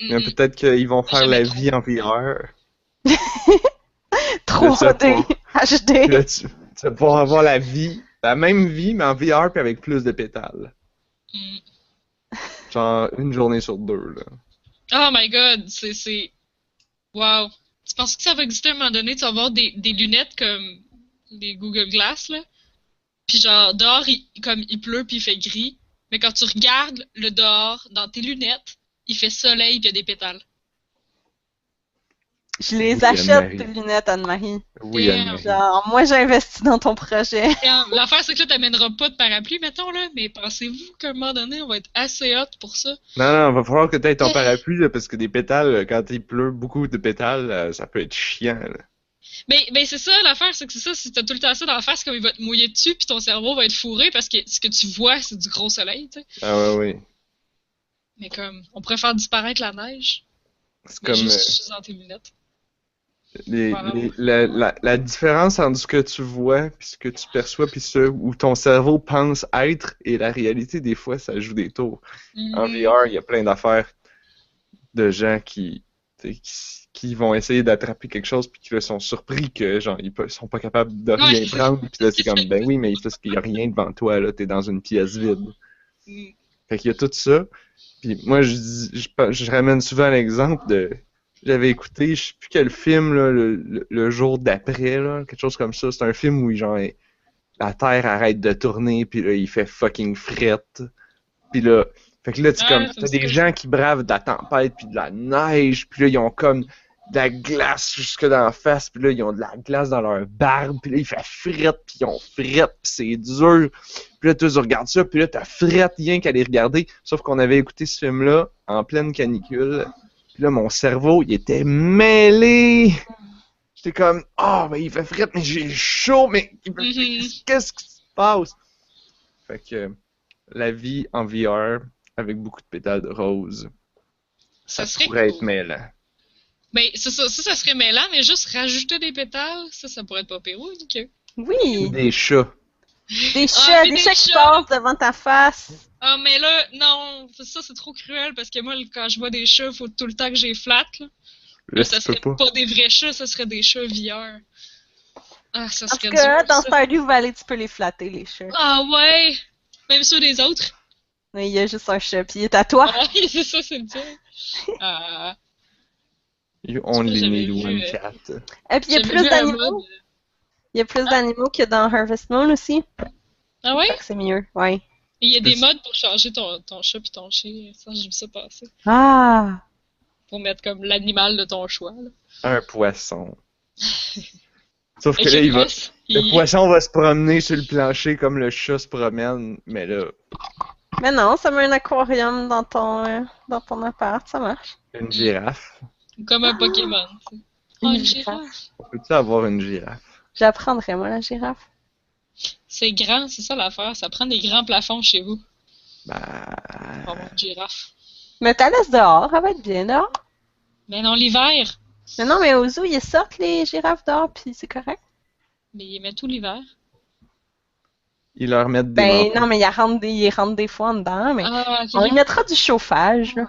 Mais peut-être qu'ils vont faire Jamais la trop. vie en VR. 3D, HD. Là, tu vas pouvoir avoir la même vie, mais en VR puis avec plus de pétales. Mm. Genre une journée sur deux, là. Oh my god, c'est. Wow. Tu penses que ça va exister à un moment donné? Tu vas avoir des lunettes comme des Google Glass, là. Puis genre, dehors, il pleut puis il fait gris. Mais quand tu regardes le dehors dans tes lunettes, il fait soleil puis il y a des pétales. Je les Oui, achète, Anne-Marie. tes lunettes, Anne-Marie. Oui, Damn. Anne-Marie. Genre, moi, j'investis dans ton projet. Et, l'affaire, c'est que là, t'amèneras pas de parapluie, mettons, là. Mais pensez-vous qu'à un moment donné, on va être assez hot pour ça? Non, va falloir que tu aies ton parapluie, là, parce que des pétales, quand il pleut beaucoup de pétales, ça peut être chiant, là. Ben c'est ça, l'affaire, c'est que c'est ça. Si t'as tout le temps ça dans la face, comme il va te mouiller dessus puis ton cerveau va être fourré parce que ce que tu vois, c'est du gros soleil, tu sais. Ah ouais, oui. Mais comme, on pourrait faire disparaître la neige. C'est Mais comme juste dans tes lunettes. Voilà. la différence entre ce que tu vois, puis ce que tu perçois, puis ce où ton cerveau pense être et la réalité, des fois, ça joue des tours. En Mhm. VR, il y a plein d'affaires de gens tu sais, qui vont essayer d'attraper quelque chose puis qui là, sont surpris que genre sont pas capables de rien Ouais. prendre puis là c'est comme ben oui mais c'est parce qu'il y a rien devant toi là, t'es dans une pièce vide. Mm. Fait qu'il y a tout ça. Puis moi je ramène souvent l'exemple de j'avais écouté je sais plus quel film là, le jour d'après là, quelque chose comme ça, c'est un film où genre la Terre arrête de tourner puis là il fait fucking frette. Puis là fait que là, Ah, comme, ça t'as me des stresse. gens qui bravent de la tempête puis de la neige, puis là, ils ont comme de la glace jusque dans la face, puis là, ils ont de la glace dans leur barbe, puis là, il fait frette, puis ils ont frette, puis c'est dur. Puis là, tu regardes ça, puis là, t'as frette rien qu'à les regarder. Sauf qu'on avait écouté ce film-là en pleine canicule. Puis là, mon cerveau, il était mêlé. J'étais comme, mais il fait frette, mais j'ai chaud, mais Mhm. qu'est-ce qui se passe? Fait que la vie en VR avec beaucoup de pétales de rose, ça Ça serait pourrait cool. être mêlant. Ben, c'est ça, ça serait mêlant, mais juste rajouter des pétales, ça pourrait être pas pire, oui, ok. Oui, Des chats. des chats, mais des des chats qui chats! passent devant ta face. Ah, mais là, non, ça c'est trop cruel parce que moi, quand je vois des chats, il faut tout le temps que je les flatte, là. Là, Ça tu peux serait pas. pas des vrais chats, ça serait des chats VR. Ah, ça En serait tout cas, dur, dans ça. Stardew Valley, tu peux les flatter, les chats. Ah ouais! Même ceux des autres. Mais il y a juste un chat, puis il est à toi. Ah, c'est ça, c'est le dire. Ah, You only j'avais need vu, one cat. Et puis il y a j'avais plus vu un d'animaux. mode. Il y a plus d'animaux que dans Harvest Moon aussi. Ah ouais? Fait que c'est mieux, ouais. Et il y a des Plus- modes pour changer ton chat puis ton chien. Ça, j'ai vu ça passer. Ah! Pour mettre comme l'animal de ton choix, là. Un poisson. Sauf que Avec là, le le poisson va se promener sur le plancher comme le chat se promène, mais là, Mais non, ça met un aquarium dans ton appart, ça marche. une girafe. Comme un Pokémon. Tu sais. Oh, Une une girafe. girafe. On peut-tu avoir une girafe? J'apprendrai, moi, la girafe. C'est grand, c'est ça l'affaire. Ça prend des grands plafonds chez vous Bah. pour avoir une girafe. Mais t'as laisse dehors, elle va être bien dehors. Mais non, l'hiver. Mais non, mais au zoo, ils sortent les girafes dehors, puis c'est correct. Mais ils mettent tout l'hiver. Ils leur mettent des Ben manteaux. non, mais ils rentrent des fois en dedans, mais Ah, ok. on y mettra du chauffage, là.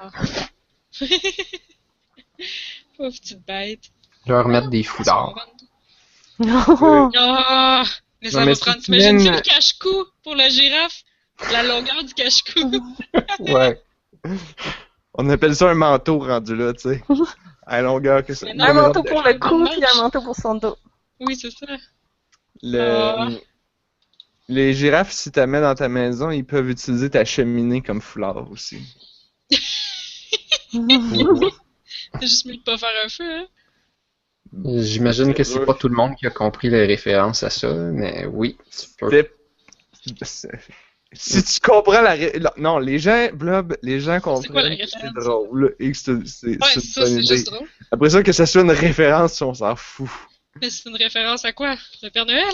Pauvre petite bête. Leur mettre des foulards. Non! Ah! Mais ça Non, mais va si prendre. tu T'imagines-tu mènes- le cache-cou pour la girafe? La longueur du cache-cou. Ouais. On appelle ça un manteau rendu là, tu sais. À la longueur que ça. Mais non, Un mais manteau pour le cou, Dommage. puis un manteau pour son dos. Oui, c'est ça. Le... Les girafes, si tu mets dans ta maison, ils peuvent utiliser ta cheminée comme foulard aussi. T'as juste mis de pas faire un feu, hein? J'imagine que c'est pas tout le monde qui a compris les références à ça, mais oui, tu peux. Si tu comprends non, les gens, Blob, les gens quoi la comprennent que référence? c'est drôle et que c'est Ouais, une ça, bonne c'est idée. juste drôle. Après ça, que ça soit une référence, on s'en fout. Mais c'est une référence à quoi? Le Père Noël?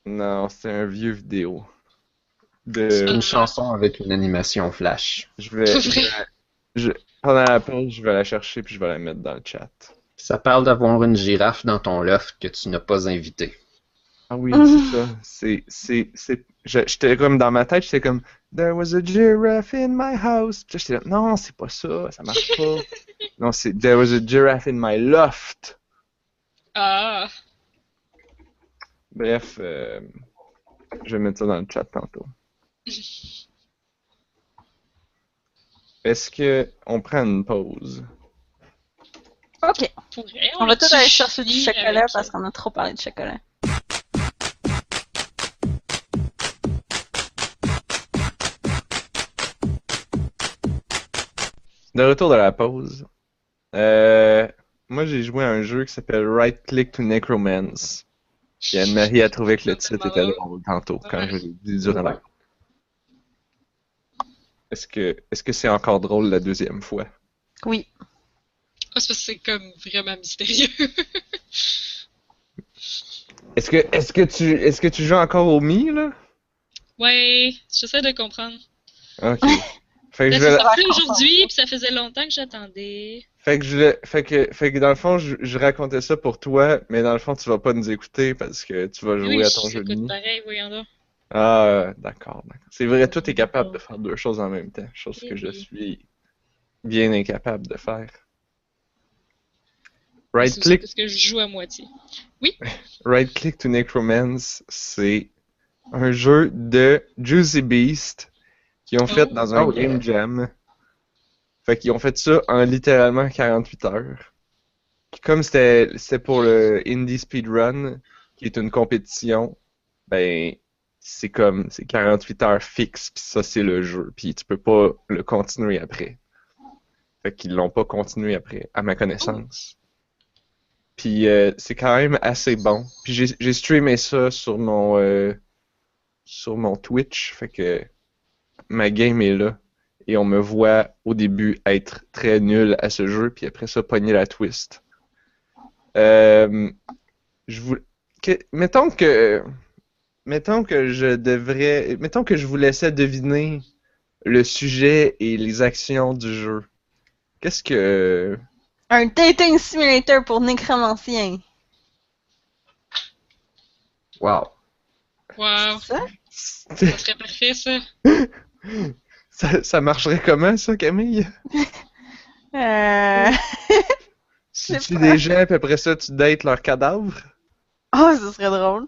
Non, c'est un vieux vidéo. C'est De... une chanson avec une animation flash. Je vais... Pendant la pause, je vais la chercher puis je vais la mettre dans le chat. Ça parle d'avoir une girafe dans ton loft que tu n'as pas invitée. Ah oui, c'est ça. J'étais comme dans ma tête, j'étais comme There was a giraffe in my house. Puis j'étais là, non, c'est pas ça, ça marche pas. Non, c'est There was a giraffe in my loft. Ah! Bref, je vais mettre ça dans le chat tantôt. Est-ce que on prend une pause? Ok. Pourrait, On va tous l'a-tu aller chercher du fini chocolat avec- parce qu'on a trop parlé de chocolat. De retour de la pause. Moi, j'ai joué à un jeu qui s'appelle Right Click to Necromance. Puis Anne-Marie a trouvé que le titre était drôle tantôt, quand je l'ai dit durant la... Est-ce que c'est encore drôle la deuxième fois? Oui. Ah, c'est parce que c'est comme vraiment mystérieux. Est-ce que tu joues encore au Mi, là? Ouais, j'essaie de comprendre. Ok. Fait que Là, je c'est vais... sorti aujourd'hui, puis ça faisait longtemps que j'attendais. Fait que dans le fond, je racontais ça pour toi, mais dans le fond, tu vas pas nous écouter parce que tu vas jouer Oui, à ton je jeu de t'écoute Mi. pareil, voyons donc. Ah, d'accord. C'est vrai, toi, t'es capable de faire deux choses en même temps, chose que je Oui. suis bien incapable de faire. C'est Right aussi click, parce que je joue à moitié. right click to Necromance, c'est un jeu de Juicy Beast qu'ils ont fait Oh. dans un Oh, game yeah. jam. Fait qu'ils ont fait ça en littéralement 48 heures. Puis comme c'était pour le Indie Speedrun, qui est une compétition, ben c'est 48 heures fixes, puis ça c'est le jeu, puis tu peux pas le continuer après. Fait qu'ils l'ont pas continué après, à ma connaissance. Puis c'est quand même assez bon. Puis j'ai streamé ça sur mon Twitch, fait que ma game est là. Et on me voit au début être très nul à ce jeu, puis après ça pogner la twist. Je vous... Mettons que je vous laissais deviner le sujet et les actions du jeu. Qu'est-ce que... Un dating simulator pour nécromanciens. Wow. Wow, C'est ça? ça serait parfait, ça. Ça marcherait comment, ça, Camille? Euh... Tu sais tues pas. des gens, puis après ça, tu dates leurs cadavres? Oh, ce serait drôle.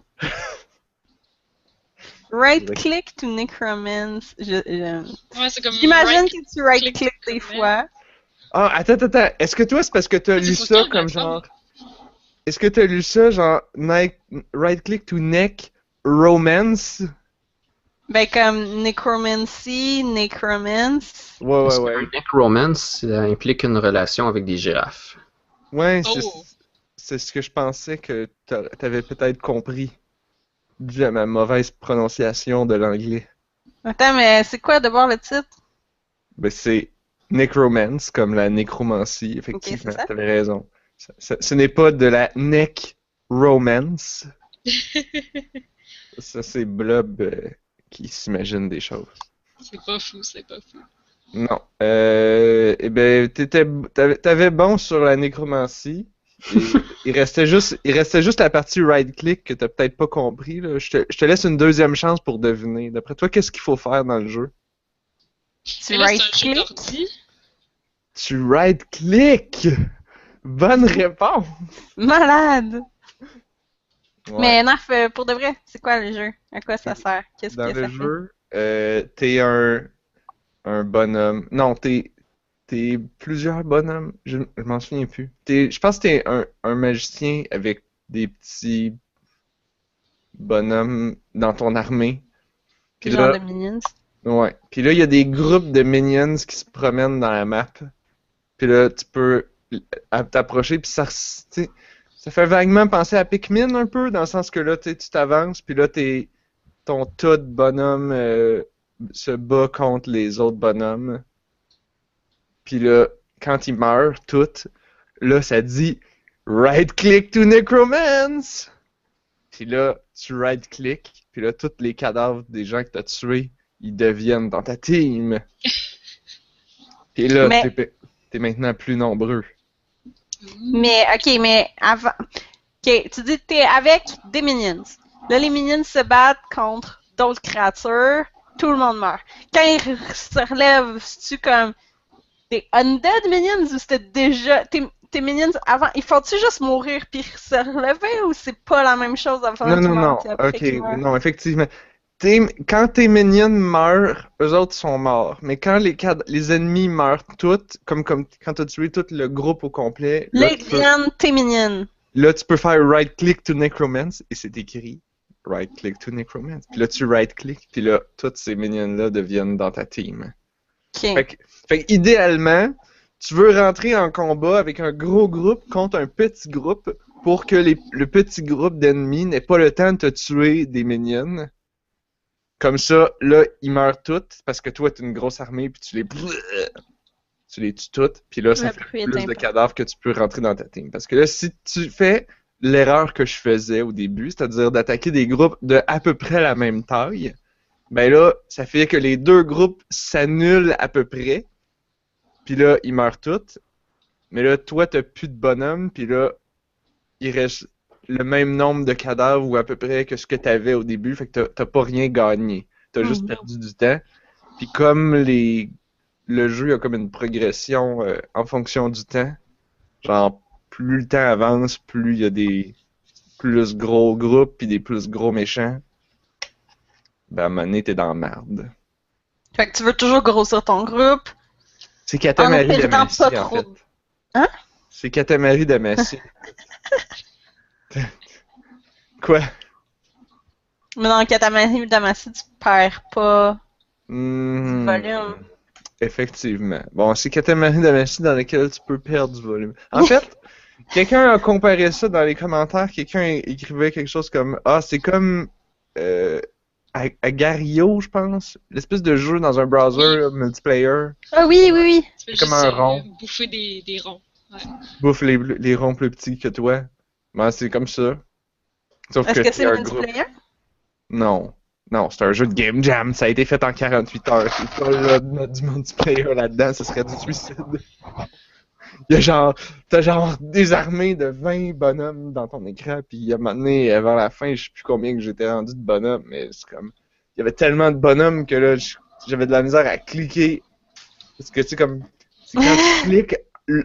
Right click to necromance. Ouais, c'est comme. J'imagine right- que tu right click click des necromance. fois. Ah, attends. Est-ce que toi, c'est parce que t'as lu c'est ça tout le temps comme le fun. genre... Est-ce que t'as lu ça, genre, right-click to neck romance? Ben, comme necromancy, necromance. Ouais. Parce qu'un necromance, ça implique une relation avec des girafes. Ouais, Oh. c'est ce que je pensais que t'avais peut-être compris. Dû à ma mauvaise prononciation de l'anglais. Attends, mais c'est quoi d'abord le titre? Ben, c'est necromance, comme la nécromancie, effectivement. Ok, c'est ça. T'avais raison. Ce n'est pas de la neck romance. Ça, c'est Blob qui s'imagine des choses. C'est pas fou, c'est pas fou. Non. Eh ben, t'avais bon sur la nécromancie. Et il restait juste la partie right-click que t'as peut-être pas compris, là. Je te laisse une deuxième chance pour deviner. D'après toi, qu'est-ce qu'il faut faire dans le jeu? Tu Mais là, right c'est un jeu click? d'ordi. Tu right-click! Bonne réponse! Malade! Ouais. Mais Naf, pour de vrai, c'est quoi le jeu? À quoi ça sert? Qu'est-ce Dans que le ça jeu, t'es un bonhomme. Non, t'es plusieurs bonhommes. Je m'en souviens plus. Je pense que t'es un magicien avec des petits bonhommes dans ton armée. fait? Puis Genre là, de minions. ouais. Puis là, il y a des groupes de minions qui se promènent dans la map. Puis là, tu peux t'approcher. Puis ça, tu sais, Ça fait vaguement penser à Pikmin un peu, dans le sens que là, tu t'avances, puis là, ton tas de bonhommes se bat contre les autres bonhommes. Puis là, quand ils meurent, toutes, là, ça dit right-click to necromance! Puis là, tu right-click, puis là, tous les cadavres des gens que t'as tués, ils deviennent dans ta team. Puis là, Mais- t'es maintenant plus nombreux. Mais, ok, mais avant. Ok, tu dis que t'es avec des minions. Là, les minions se battent contre d'autres créatures. Tout le monde meurt. Quand ils se relèvent, c'est-tu comme des undead minions ou c'était déjà. Tes minions avant, ils font-tu juste mourir puis se relever ou c'est pas la même chose avant Non, qu'ils non, meurent non. puis après Ok, qu'ils meurent? non, effectivement. Quand tes minions meurent, eux autres sont morts. Mais quand les ennemis meurent toutes, comme quand t'as tué tout le groupe au complet, Là, ils deviennent tes minions. là, tu peux faire right-click to necromance, et c'est écrit right-click to necromance. Puis là, tu right-click, puis là, toutes ces minions-là deviennent dans ta team. Ok. Fait que idéalement, tu veux rentrer en combat avec un gros groupe contre un petit groupe pour que le petit groupe d'ennemis n'ait pas le temps de te tuer des minions. Comme ça, là, ils meurent toutes parce que toi, t'es une grosse armée puis tu les tues toutes. Puis là, ça Le fait bruit est plus de important. cadavres que tu peux rentrer dans ta team. Parce que là, si tu fais l'erreur que je faisais au début, c'est-à-dire d'attaquer des groupes de à peu près la même taille, ben là, ça fait que les deux groupes s'annulent à peu près. Puis là, ils meurent toutes. Mais là, toi, t'as plus de bonhomme. Puis là, il reste le même nombre de cadavres ou à peu près que ce que t'avais au début. Fait que t'as pas rien gagné. T'as juste perdu du temps. Puis comme le jeu a comme une progression en fonction du temps, genre plus le temps avance, plus il y a des plus gros groupes puis des plus gros méchants, ben à un moment donné, t'es dans la merde. Fait que tu veux toujours grossir ton groupe. C'est Katamari En perdant Damacy, pas en trop. fait. Hein? C'est Katamari Damacy. Quoi? Mais dans le Katamari Damacy, tu perds pas du Hmm, volume. effectivement. Bon, c'est Katamari Damacy dans lequel tu peux perdre du volume. En fait, quelqu'un a comparé ça dans les commentaires. Quelqu'un écrivait quelque chose comme ah, c'est comme Agario, je pense. L'espèce de jeu dans un browser là, multiplayer. Ah oui, oui, oui. Tu fais Comme juste un rond. bouffer des ronds. Ouais. Bouffe les ronds plus petits que toi. Ben, c'est comme ça. Sauf Est-ce que que c'est c'est un groupe. multiplayer? Non. Non, c'est un jeu de Game Jam. Ça a été fait en 48 heures. C'est pas là, de mettre du multiplayer là-dedans. Ce serait du suicide. T'as genre des armées de 20 bonhommes dans ton écran, puis à un moment donné, avant la fin, je sais plus combien que j'étais rendu de bonhommes, mais c'est comme, il y avait tellement de bonhommes que là, j'avais de la misère à cliquer, parce que c'est comme, c'est quand tu cliques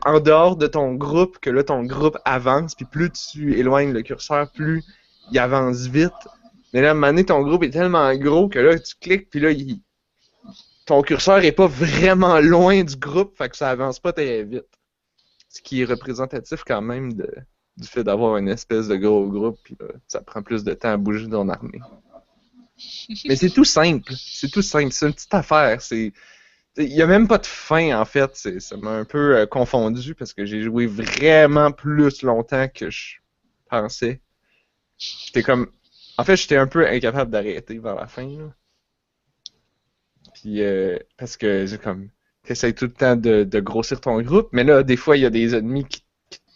en dehors de ton groupe, que là, ton groupe avance, puis plus tu éloignes le curseur, plus il avance vite, mais là, à un moment donné, ton groupe est tellement gros que là, tu cliques, puis là, ton curseur est pas vraiment loin du groupe, fait que ça avance pas très vite. Ce qui est représentatif quand même du fait d'avoir une espèce de gros groupe, puis ça prend plus de temps à bouger ton armée. Mais c'est tout simple, c'est une petite affaire. Il n'y a même pas de fin en fait, ça m'a un peu confondu parce que j'ai joué vraiment plus longtemps que je pensais. En fait, j'étais un peu incapable d'arrêter vers la fin, là. Puis parce que j'ai comme t'essayes tout le temps de grossir ton groupe, mais là, des fois, il y a des ennemis qui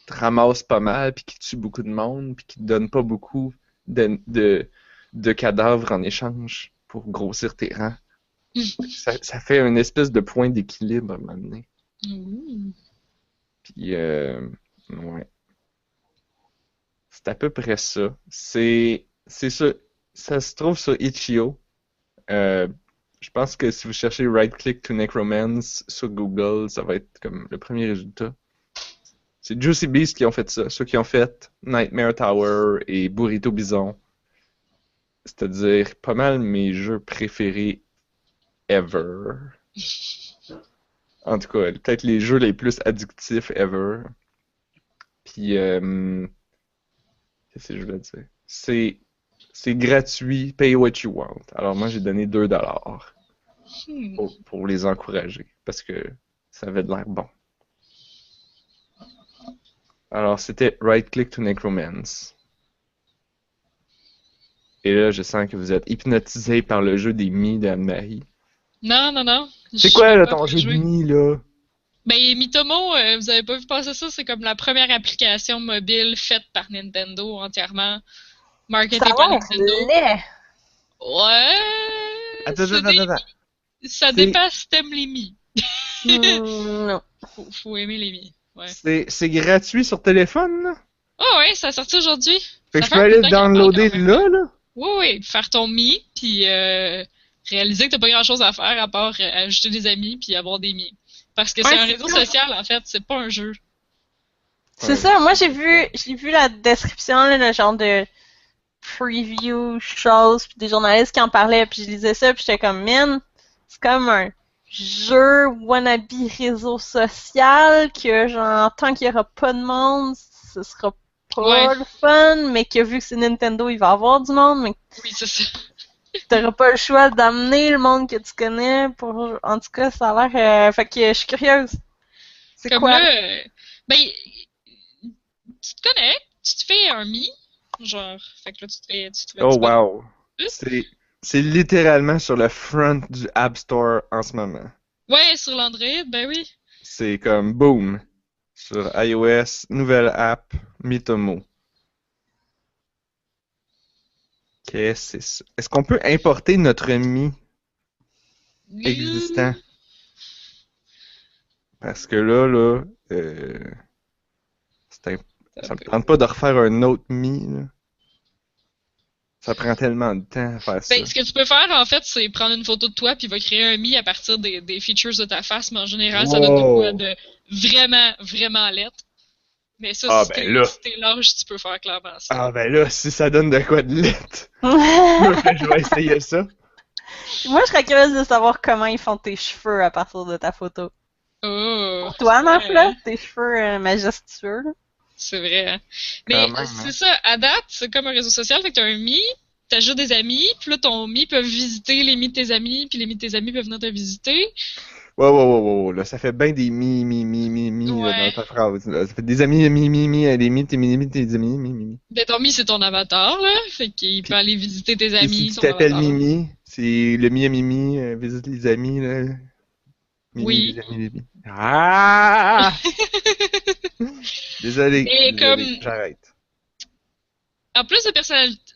te ramassent pas mal, puis qui tuent beaucoup de monde, puis qui te donnent pas beaucoup de cadavres en échange pour grossir tes rangs. Ça fait une espèce de point d'équilibre à un moment donné. Puis, ouais. C'est à peu près ça. C'est ça. Ça se trouve sur Itch.io. Je pense que si vous cherchez Right Click to Necromance sur Google, ça va être comme le premier résultat. C'est Juicy Beast qui ont fait ça. Ceux qui ont fait Nightmare Tower et Burrito Bison. C'est-à-dire pas mal mes jeux préférés ever. En tout cas, peut-être les jeux les plus addictifs ever. Puis, qu'est-ce que je voulais dire? C'est gratuit, pay what you want. Alors moi, j'ai donné 2$ pour les encourager, parce que ça avait de l'air bon. Alors, c'était Right Click to Necromance. Et là, je sens que vous êtes hypnotisé par le jeu des Mii de Anne-Marie. Non. C'est Je quoi, suis là, pas ton prêt à jeu de jouer. Mii, là? Ben, Mitomo, vous avez pas vu passer ça, c'est comme la première application mobile faite par Nintendo entièrement, Ça marketée a par l'air Nintendo. laid. Ouais, Attends. ça C'est- dépasse t'aimes les Mi. Non. Faut aimer les Mi. Ouais. C'est gratuit sur téléphone, là? Oh ouais, ça a sorti aujourd'hui. Fait que Ça je peux un aller bout le de temps qu'il en parle downloader quand même. là, là? Oui, faire ton Mi, puis réaliser que t'as pas grand-chose à faire à part ajouter des amis puis avoir des Mi. Parce que c'est Ouais, un c'est réseau ça. social, en fait, c'est pas un jeu. C'est Ouais, ça, moi j'ai vu la description, là, le genre de preview chose, puis des journalistes qui en parlaient, puis je lisais ça, puis j'étais comme, man, c'est comme un jeu wannabe réseau social que, genre, tant qu'il y aura pas de monde, ce sera pas Ouais. le fun, mais que vu que c'est Nintendo, il va y avoir du monde, mais Oui, c'est ça. t'auras pas le choix d'amener le monde que tu connais pour, en tout cas, ça a l'air, fait que je suis curieuse. C'est Comme quoi? là, ben, tu te connectes, tu te fais un Mi, genre, fait que là, tu te fais Oh, du bonhomme. wow. C'est littéralement sur le front du App Store en ce moment. Ouais, sur l'Android, ben oui. C'est comme boom. Sur iOS, nouvelle app, Mitomo. Qu'est-ce que c'est ça? Est-ce qu'on peut importer notre Mi existant? Parce que là, ça me tente pas de refaire un autre Mi, là. Ça prend tellement de temps à faire ça. Ben, ce que tu peux faire, en fait, c'est prendre une photo de toi, puis il va créer un Mi à partir des features de ta face, mais en général, ça donne de Wow. quoi de vraiment lettre. Mais ça, Ah, si ben là. t'es large, tu peux faire clairement ça. Ah ben là, si ça donne de quoi de lettre, je vais essayer ça. Moi, je serais curieuse de savoir comment ils font tes cheveux à partir de ta photo. Oh, Pour toi, c'est Naf, vrai, là, hein? tes cheveux majestueux, là. C'est vrai, hein? Quand Mais même, c'est hein. ça, à date, c'est comme un réseau social, fait que t'as un Mi, t'ajoutes des amis, puis là, ton Mi peut visiter les Mi de tes amis, puis les Mi de tes amis peuvent venir te visiter. Wow, là, ça fait bien des là, Ouais. dans ta phrase, là. Ça fait des amis, des mi, tes amis, mi. Ben, ton Mi, c'est ton avatar, là, fait qu'il peut aller visiter tes Et amis, si tu ton t'appelles avatar. Mimi, c'est le mi à Mimi, visite les amis, là. Mimi, Oui. les amis, les amis. Ah! Désolé, Et comme, j'arrête. en plus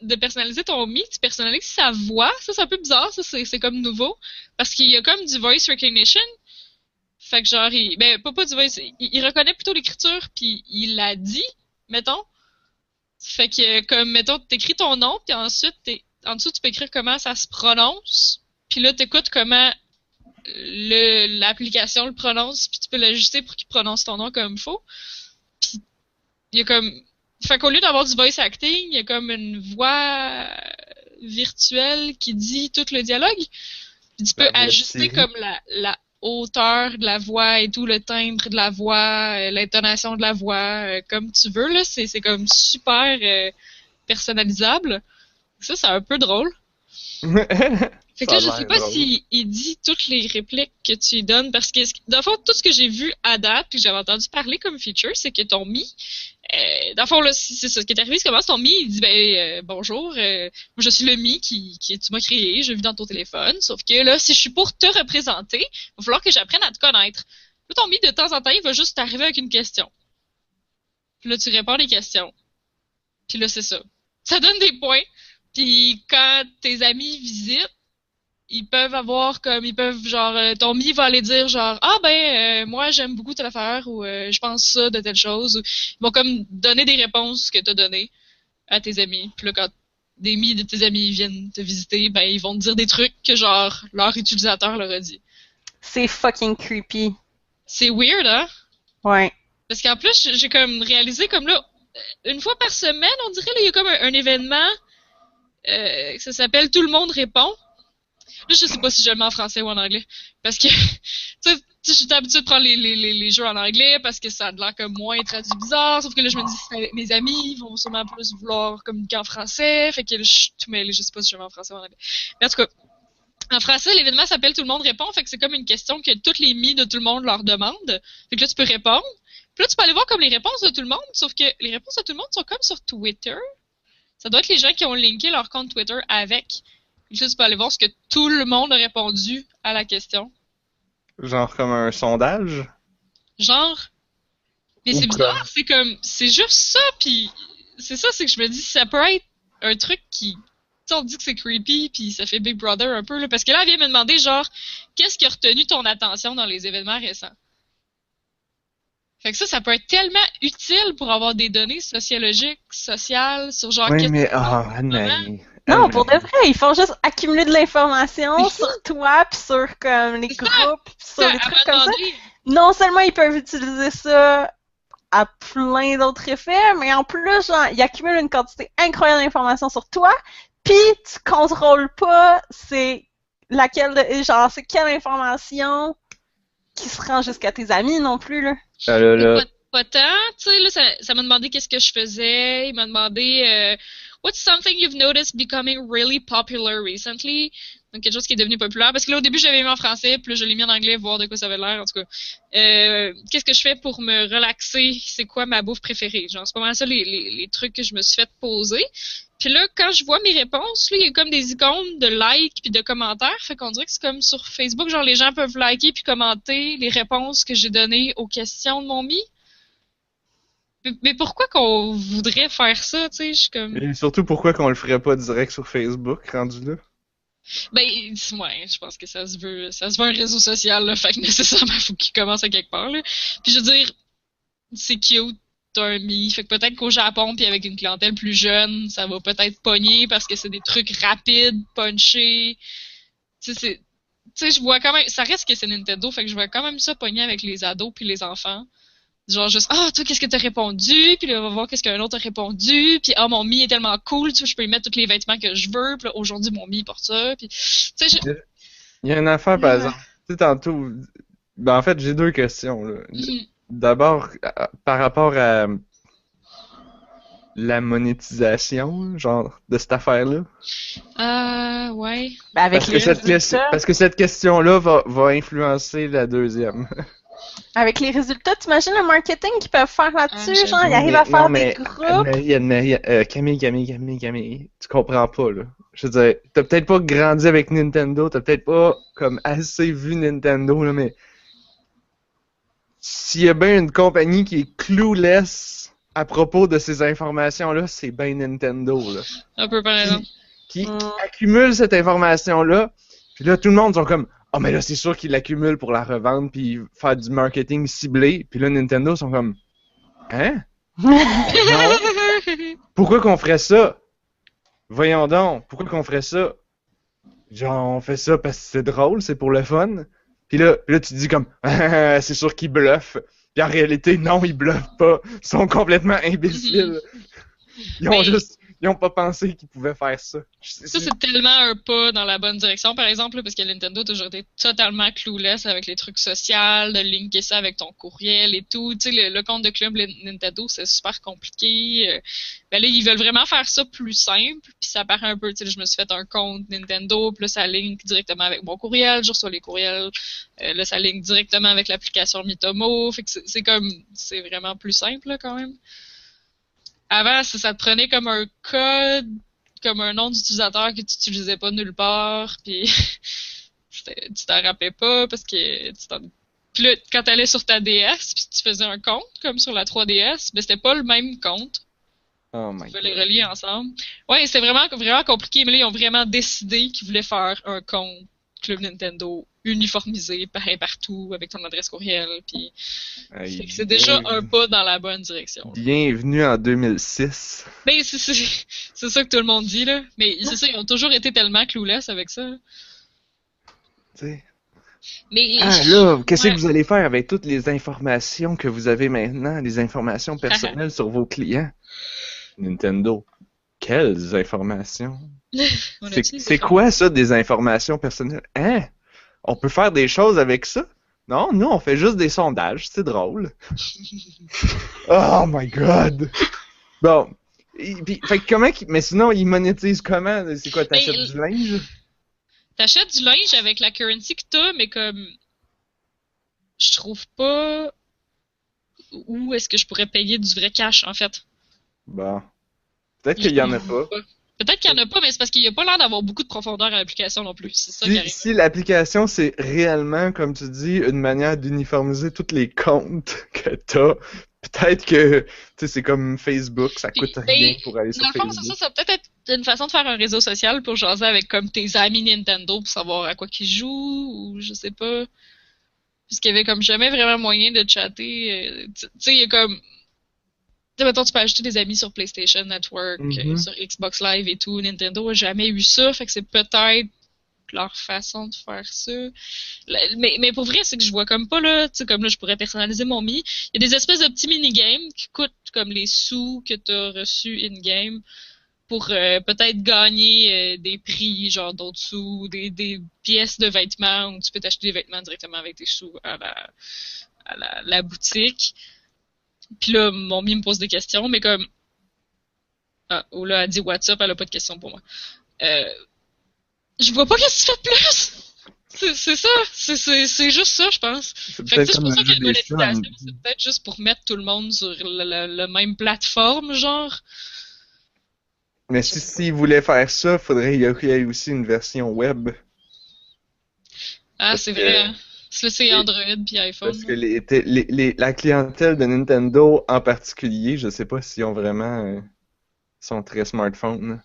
de personnaliser ton Mi, tu personnalises sa voix. Ça, c'est un peu bizarre, ça, c'est comme nouveau. Parce qu'il y a comme du voice recognition. Fait que genre, ben, pas du voice, il reconnaît plutôt l'écriture, puis il la dit, mettons. Fait que, comme, mettons, t'écris ton nom, puis ensuite, en dessous, tu peux écrire comment ça se prononce. Puis là, t'écoutes comment l'application le prononce, puis tu peux l'ajuster pour qu'il prononce ton nom comme il faut. Puis, il y a comme... Fait qu'au lieu d'avoir du voice acting, il y a comme une voix virtuelle qui dit tout le dialogue. Puis tu peux La voix de ajuster Siri. comme la hauteur de la voix et tout, le timbre de la voix, l'intonation de la voix, comme tu veux, là. C'est comme super personnalisable. Ça, c'est un peu drôle. Fait que là, je sais pas s'il dit toutes les répliques que tu lui donnes, parce que, dans le fond, tout ce que j'ai vu à date, puis que j'avais entendu parler comme feature, c'est que ton Mi, dans le fond, là, c'est ça, ce qui est arrivé, c'est comment ton Mi, il dit, ben, bonjour, moi, je suis le Mi qui tu m'as créé, je vis dans ton téléphone, sauf que là, si je suis pour te représenter, il va falloir que j'apprenne à te connaître. Là, ton Mi, de temps en temps, il va juste t'arriver avec une question. Puis là, tu réponds à des questions. Puis là, c'est ça. Ça donne des points. Puis quand tes amis visitent, ils peuvent genre, ton Mi va aller dire genre, ah ben, moi j'aime beaucoup telle affaire, ou je pense ça de telle chose, ou ils vont comme donner des réponses que t'as données à tes amis. Puis là, quand des Mi de tes amis viennent te visiter, ben ils vont te dire des trucs que genre, leur utilisateur leur a dit. C'est fucking creepy. C'est weird, hein? Ouais. Parce qu'en plus, j'ai comme réalisé comme là, une fois par semaine, on dirait, là, il y a comme un événement, ça s'appelle Tout le monde répond. Là, je sais pas si je le mets en français ou en anglais. Parce que, tu sais, je suis habituée de prendre les jeux en anglais parce que ça a l'air comme moins traduit bizarre. Sauf que là, je me dis, mes amis vont sûrement plus vouloir communiquer en français. Fait que là, je suis tout mêlée. Je sais pas si je le mets en français ou en anglais. Mais en tout cas, En français, l'événement s'appelle Tout le monde répond, fait que c'est comme une question que toutes les mis de tout le monde leur demandent. Fait que là, tu peux répondre. Puis là, tu peux aller voir comme les réponses de tout le monde, sauf que les réponses de tout le monde sont comme sur Twitter. Ça doit être les gens qui ont linké leur compte Twitter avec. Puis là, tu peux aller voir ce que tout le monde a répondu à la question. Genre comme un sondage? Genre. Mais Ou c'est comme- bizarre, c'est comme. C'est juste ça, puis. C'est ça, c'est que je me dis, ça peut être un truc qui. Tu sais, on dit que c'est creepy, puis ça fait Big Brother un peu, là. Parce que là, elle vient me demander, genre, qu'est-ce qui a retenu ton attention dans les événements récents? Fait que ça peut être tellement utile pour avoir des données sociologiques, sociales, sur genre Oui, qu'est-ce mais... que Ah, Anne-Marie. Non, pour de Anne-Marie. vrai, ils font juste accumuler de l'information sur toi, puis sur comme les C'est ça. groupes, puis sur ça, les elle trucs m'a comme ça. demandé. Non seulement ils peuvent utiliser ça à plein d'autres effets, mais en plus, genre, ils accumulent une quantité incroyable d'informations sur toi, puis tu contrôles pas c'est laquelle genre c'est quelle information qui se rend jusqu'à tes amis non plus là. Ah là là. Pas tant, tu sais, là, ça m'a demandé qu'est-ce que je faisais. Il m'a demandé What's something you've noticed becoming really popular recently? Donc, quelque chose qui est devenu populaire. Parce que là, au début, j'avais mis en français, puis là, je l'ai mis en anglais, voir de quoi ça avait l'air, en tout cas. Qu'est-ce que je fais pour me relaxer? C'est quoi ma bouffe préférée? Genre, c'est pas mal ça, les trucs que je me suis fait poser. Puis là, quand je vois mes réponses, là, il y a comme des icônes de like puis de commentaires. Fait qu'on dirait que c'est comme sur Facebook, genre, les gens peuvent liker puis commenter les réponses que j'ai données aux questions de mon mi. Mais pourquoi qu'on voudrait faire ça, tu sais? Je suis comme. Et surtout, pourquoi qu'on le ferait pas direct sur Facebook, rendu là? Ben, ouais, je pense que ça se veut un réseau social, là, fait que nécessairement, faut qu'il commence à quelque part, là. Puis je veux dire, c'est cute, t'as un mi, fait que peut-être qu'au Japon, puis avec une clientèle plus jeune, ça va peut-être pogner parce que c'est des trucs rapides, punchés. Tu sais, je vois quand même, ça reste que c'est Nintendo, fait que je vois quand même ça pogner avec les ados puis les enfants. Genre juste, toi, qu'est-ce que t'as répondu? Puis là, on va voir qu'est-ce qu'un autre a répondu. Puis, mon mi est tellement cool, tu vois, je peux y mettre tous les vêtements que je veux. Puis là, aujourd'hui, mon mi porte ça. Puis, tu sais, Il y a une affaire, par exemple. Tu sais, tantôt... Ben, en fait, j'ai deux questions, là. D'abord, par rapport à la monétisation, genre, de cette affaire-là. Ouais. Ben, avec Parce les que cette, résultats, parce que cette question-là va influencer la deuxième. avec les résultats, t'imagines le marketing qu'ils peuvent faire là-dessus, j'avoue. genre ils arrivent à faire des groupes. Anne-Marie, Camille, tu comprends pas, là. Je veux dire, t'as peut-être pas grandi avec Nintendo, t'as peut-être pas, comme, assez vu Nintendo, là, mais... S'il y a bien une compagnie qui est clueless à propos de ces informations-là, c'est bien Nintendo, là. Un peu par exemple. Qui accumule cette information-là, puis là, tout le monde sont comme « Ah, mais là, c'est sûr qu'ils l'accumulent pour la revendre, puis faire du marketing ciblé. » Puis là, Nintendo sont comme « Hein? Non? Pourquoi qu'on ferait ça? Voyons donc, pourquoi qu'on ferait ça? Genre, on fait ça parce que c'est drôle, c'est pour le fun. » Puis là, tu te dis comme « Ah, c'est sûr qu'ils bluffent. » Puis en réalité, non, ils bluffent pas. Ils sont complètement imbéciles. Ils ont pas pensé qu'ils pouvaient faire ça. Ça, c'est tellement un pas dans la bonne direction, par exemple, là, parce que Nintendo a toujours été totalement clueless avec les trucs sociaux, de linker ça avec ton courriel et tout. Tu sais, le compte de club Nintendo, c'est super compliqué. Ben là, ils veulent vraiment faire ça plus simple, puis ça paraît un peu, tu sais, je me suis fait un compte Nintendo, puis là, ça link directement avec mon courriel, je reçois les courriels, là, ça link directement avec l'application Mitomo, fait que c'est vraiment plus simple, là, quand même. Avant, ça te prenait comme un code, comme un nom d'utilisateur que tu utilisais pas nulle part, puis tu t'en rappelais pas parce que Puis là, quand t'allais sur ta DS, puis tu faisais un compte, comme sur la 3DS, mais c'était pas le même compte. Oh my Tu god. peux les relier ensemble. Ouais, c'est vraiment, vraiment compliqué, mais là, ils ont vraiment décidé qu'ils voulaient faire un compte Club Nintendo uniformisé, pareil partout, avec ton adresse courriel, puis c'est déjà un pas dans la bonne direction. Bienvenue en 2006. Ben, c'est ça que tout le monde dit, là. Mais c'est ça, ils ont toujours été tellement clueless avec ça. Tu sais. Mais, là, qu'est-ce ouais. que vous allez faire avec toutes les informations que vous avez maintenant, les informations personnelles sur vos clients? Nintendo. Quelles informations? C'est quoi ça, des informations personnelles? Hein? On peut faire des choses avec ça? Non, nous, on fait juste des sondages. C'est drôle. Oh my god! Bon. Fait que comment mais sinon, ils monétisent comment? C'est quoi, t'achètes du linge? T'achètes du linge avec la currency que t'as, mais comme je trouve pas où est-ce que je pourrais payer du vrai cash, en fait. Bon. Peut-être qu'il y en a pas. Peut-être qu'il y en a pas, mais c'est parce qu'il y a pas l'air d'avoir beaucoup de profondeur à l'application non plus. C'est ça qui arrive. Si l'application, c'est réellement, comme tu dis, une manière d'uniformiser tous les comptes que t'as, peut-être que, tu sais, c'est comme Facebook, ça coûte rien pour aller sur Dans le fond, Facebook. ça peut-être être une façon de faire un réseau social pour jaser avec comme tes amis Nintendo pour savoir à quoi qu'ils jouent, ou je sais pas. Puisqu'il y avait comme jamais vraiment moyen de chatter. Tu sais, il y a comme... Tu sais, mettons, tu peux ajouter des amis sur PlayStation Network, sur Xbox Live et tout. Nintendo a jamais eu ça, fait que c'est peut-être leur façon de faire ça. Mais pour vrai, c'est que je vois comme pas, là, tu sais, comme là, je pourrais personnaliser mon Mi. Il y a des espèces de petits minigames qui coûtent comme les sous que t'as reçus in-game pour peut-être gagner des prix, genre d'autres sous, des pièces de vêtements, où tu peux t'acheter des vêtements directement avec tes sous à la boutique. Puis là, mon Mi me pose des questions, mais comme... Ah, Ola a dit WhatsApp, elle a pas de questions pour moi. Je vois pas qu'est-ce que tu fais de plus! C'est ça, c'est juste ça, je pense. C'est Fait que peut-être c'est pour comme ça le que jeu la des chats. monétisation, c'est peut-être juste pour mettre tout le monde sur la même plateforme, genre. Mais s'ils voulaient faire ça, faudrait qu'il y ait aussi une version web. Ah, Parce c'est que- vrai. Hein. Ça, c'est Android puis iPhone. Parce que la clientèle de Nintendo en particulier, je sais pas s'ils ont vraiment... sont très smartphones.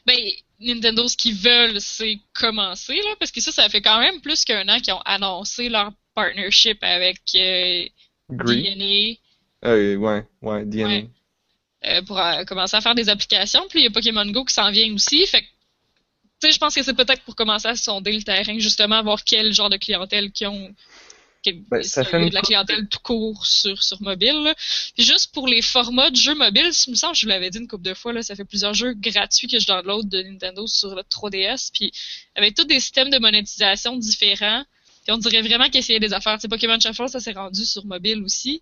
Ben, Nintendo, ce qu'ils veulent, c'est commencer, là, parce que ça fait quand même plus qu'un an qu'ils ont annoncé leur partnership avec Gree. DNA Ouais, DNA. Ouais. Pour commencer à faire des applications. Puis il y a Pokémon Go qui s'en vient aussi. Fait que, tu sais, je pense que c'est peut-être pour commencer à sonder le terrain, justement, voir quel genre de clientèle qu'ils ont. Ben, ça S'il fait y a une de la couple- clientèle tout court sur mobile. Là. Puis juste pour les formats de jeux mobiles, il me semble, je vous l'avais dit une couple de fois, là, ça fait plusieurs jeux gratuits que je download de Nintendo sur le 3DS. Puis avec tous des systèmes de monétisation différents. Puis on dirait vraiment qu'essayer des affaires. Tu sais, Pokémon Shuffle, ça s'est rendu sur mobile aussi.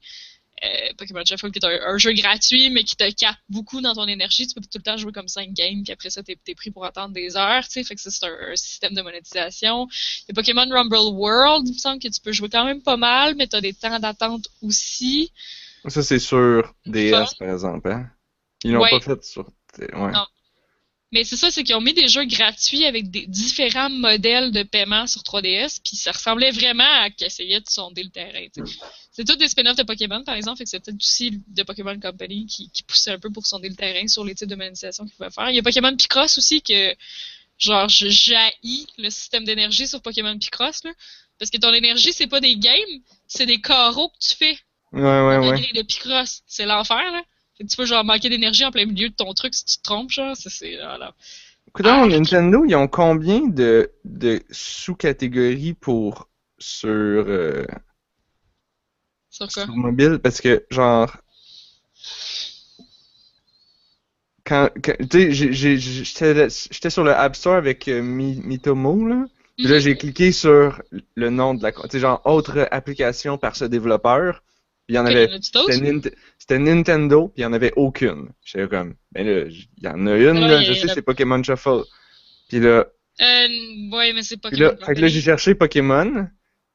Pokémon Shuffle qui est un jeu gratuit, mais qui te capte beaucoup dans ton énergie. Tu peux tout le temps jouer comme 5 games, puis après ça, t'es pris pour attendre des heures, tu sais. Fait que ça, c'est un système de monétisation. Il y a Pokémon Rumble World, il me semble que tu peux jouer quand même pas mal, mais t'as des temps d'attente aussi. Ça, c'est sur DS, par exemple, hein? Ils l'ont Ouais. pas fait sur... Ouais. Non. Mais c'est ça, c'est qu'ils ont mis des jeux gratuits avec des différents modèles de paiement sur 3DS, puis ça ressemblait vraiment à qu'ils essayaient de sonder le terrain. T'sais. C'est tous des spin-offs de Pokémon, par exemple, fait que c'est peut-être aussi de Pokémon Company qui poussait un peu pour sonder le terrain sur les types de monétisation qu'ils pouvaient faire. Il y a Pokémon Picross aussi que, genre, je jaillis le système d'énergie sur Pokémon Picross, là, parce que ton énergie, c'est pas des games, c'est des carreaux que tu fais. Ouais. La grille de Picross, c'est l'enfer, là. Fait que tu peux genre manquer d'énergie en plein milieu de ton truc si tu te trompes, genre, voilà. Coudonc, Nintendo, ils ont combien de sous-catégories sur Sur quoi? mobile? Parce que, genre, tu sais, j'étais sur le App Store avec Mitomo, là. Puis là, j'ai cliqué sur le nom de la... Tu sais, genre, autre application par ce développeur. Puis il y en avait... C'était Nintendo, puis il n'y en avait aucune. J'étais comme, ben là, il y en a une, là, je sais, c'est Pokémon Shuffle. Puis là... ouais, mais c'est Puis Pokémon. là, fait que là, j'ai cherché Pokémon.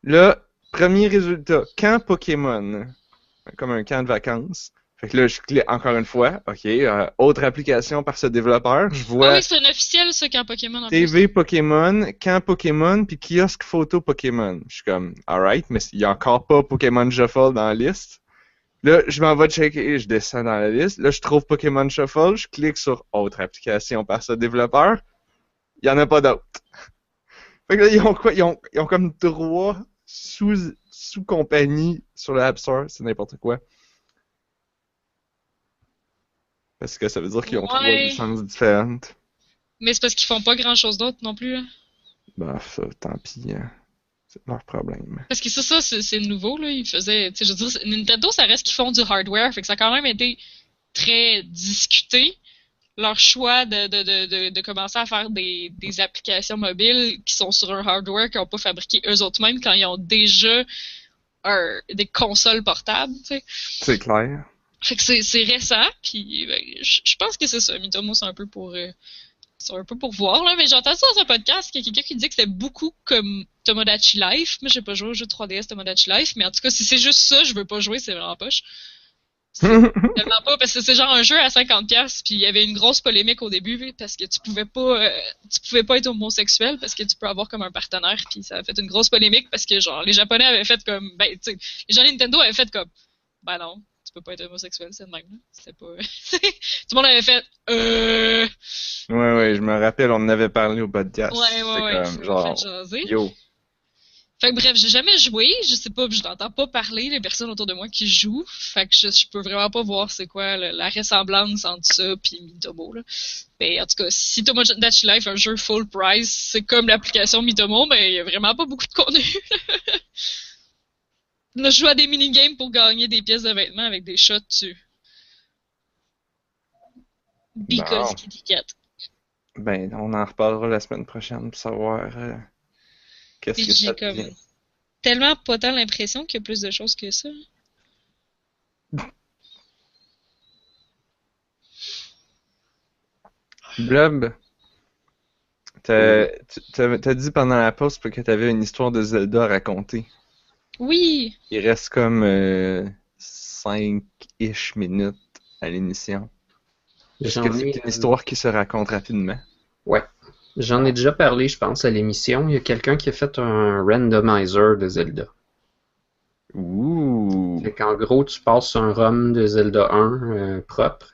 Là, premier résultat, camp Pokémon. Comme un camp de vacances. Fait que là, je clique encore une fois. OK, autre application par ce développeur. Je vois... Ah oui, c'est un officiel, ça, camp Pokémon, en TV Pokémon, camp Pokémon, puis kiosque photo Pokémon. Je suis comme, alright, mais il n'y a encore pas Pokémon Shuffle dans la liste. Là, je m'en vais checker, je descends dans la liste. Là, je trouve Pokémon Shuffle, je clique sur autre application par ce développeur. Il n'y en a pas d'autres. Fait que là, ils ont quoi? Ils ont comme 3 sous-compagnies sur l'App Store, c'est n'importe quoi. Parce que ça veut dire qu'ils ont 3 licences différentes. Mais c'est parce qu'ils font pas grand-chose d'autre non plus, là. Bah, ça, tant pis, hein. C'est leur problème. Parce que ça, c'est nouveau, là. Ils faisaient, tu sais, je veux dire, Nintendo, ça reste qu'ils font du hardware, fait que ça a quand même été très discuté. Leur choix de commencer à faire des applications mobiles qui sont sur un hardware qu'ils n'ont pas fabriqué eux-mêmes quand ils ont déjà des consoles portables, tu sais. C'est clair. Fait que c'est récent, puis ben, je pense que c'est ça. Mitomo, c'est un peu pour C'est un peu pour voir, là, mais j'ai entendu ça dans un podcast qu'il y a quelqu'un qui dit que c'était beaucoup comme Tomodachi Life. Moi, j'ai pas joué au jeu 3DS Tomodachi Life, mais en tout cas, si c'est juste ça, je veux pas jouer, c'est vraiment poche. C'est tellement pas, parce que c'est genre un jeu à 50$, puis il y avait une grosse polémique au début, parce que tu pouvais pas être homosexuel, parce que tu peux avoir comme un partenaire, puis ça a fait une grosse polémique, parce que genre, les Japonais avaient fait comme, ben, tu sais, les gens de Nintendo avaient fait comme, ben non, tu peux pas être homosexuel, c'est le même, là. C'était pas, tout le monde avait fait, Ouais, je me rappelle, on en avait parlé au podcast. Ouais, C'est ça comme, m'a genre, fait jaser. yo. Fait que bref, j'ai jamais joué, je sais pas, je n'entends pas parler les personnes autour de moi qui jouent, fait que je peux vraiment pas voir c'est quoi la ressemblance entre ça pis Mitomo, là. Mais en tout cas, si Tomodachi Life, un jeu full price, c'est comme l'application Mitomo, mais il y a vraiment pas beaucoup de contenu. Là, je joue à des minigames pour gagner des pièces de vêtements avec des shots dessus. Because Bon. Kitty Cat. Ben, on en reparlera la semaine prochaine pour savoir qu'est-ce Puis que ça j'ai comme devient. tellement pas tant l'impression qu'il y a plus de choses que ça. Blob, t'as dit pendant la pause que t'avais une histoire de Zelda à raconter. Oui! Il reste comme 5-ish minutes à l'émission. Est-ce que J'en c'est ai, une histoire qui se raconte rapidement? ouais. J'en ai déjà parlé, je pense, à l'émission. Il y a quelqu'un qui a fait un randomizer de Zelda. Ouh! Fait qu'en gros, tu passes un ROM de Zelda 1 propre.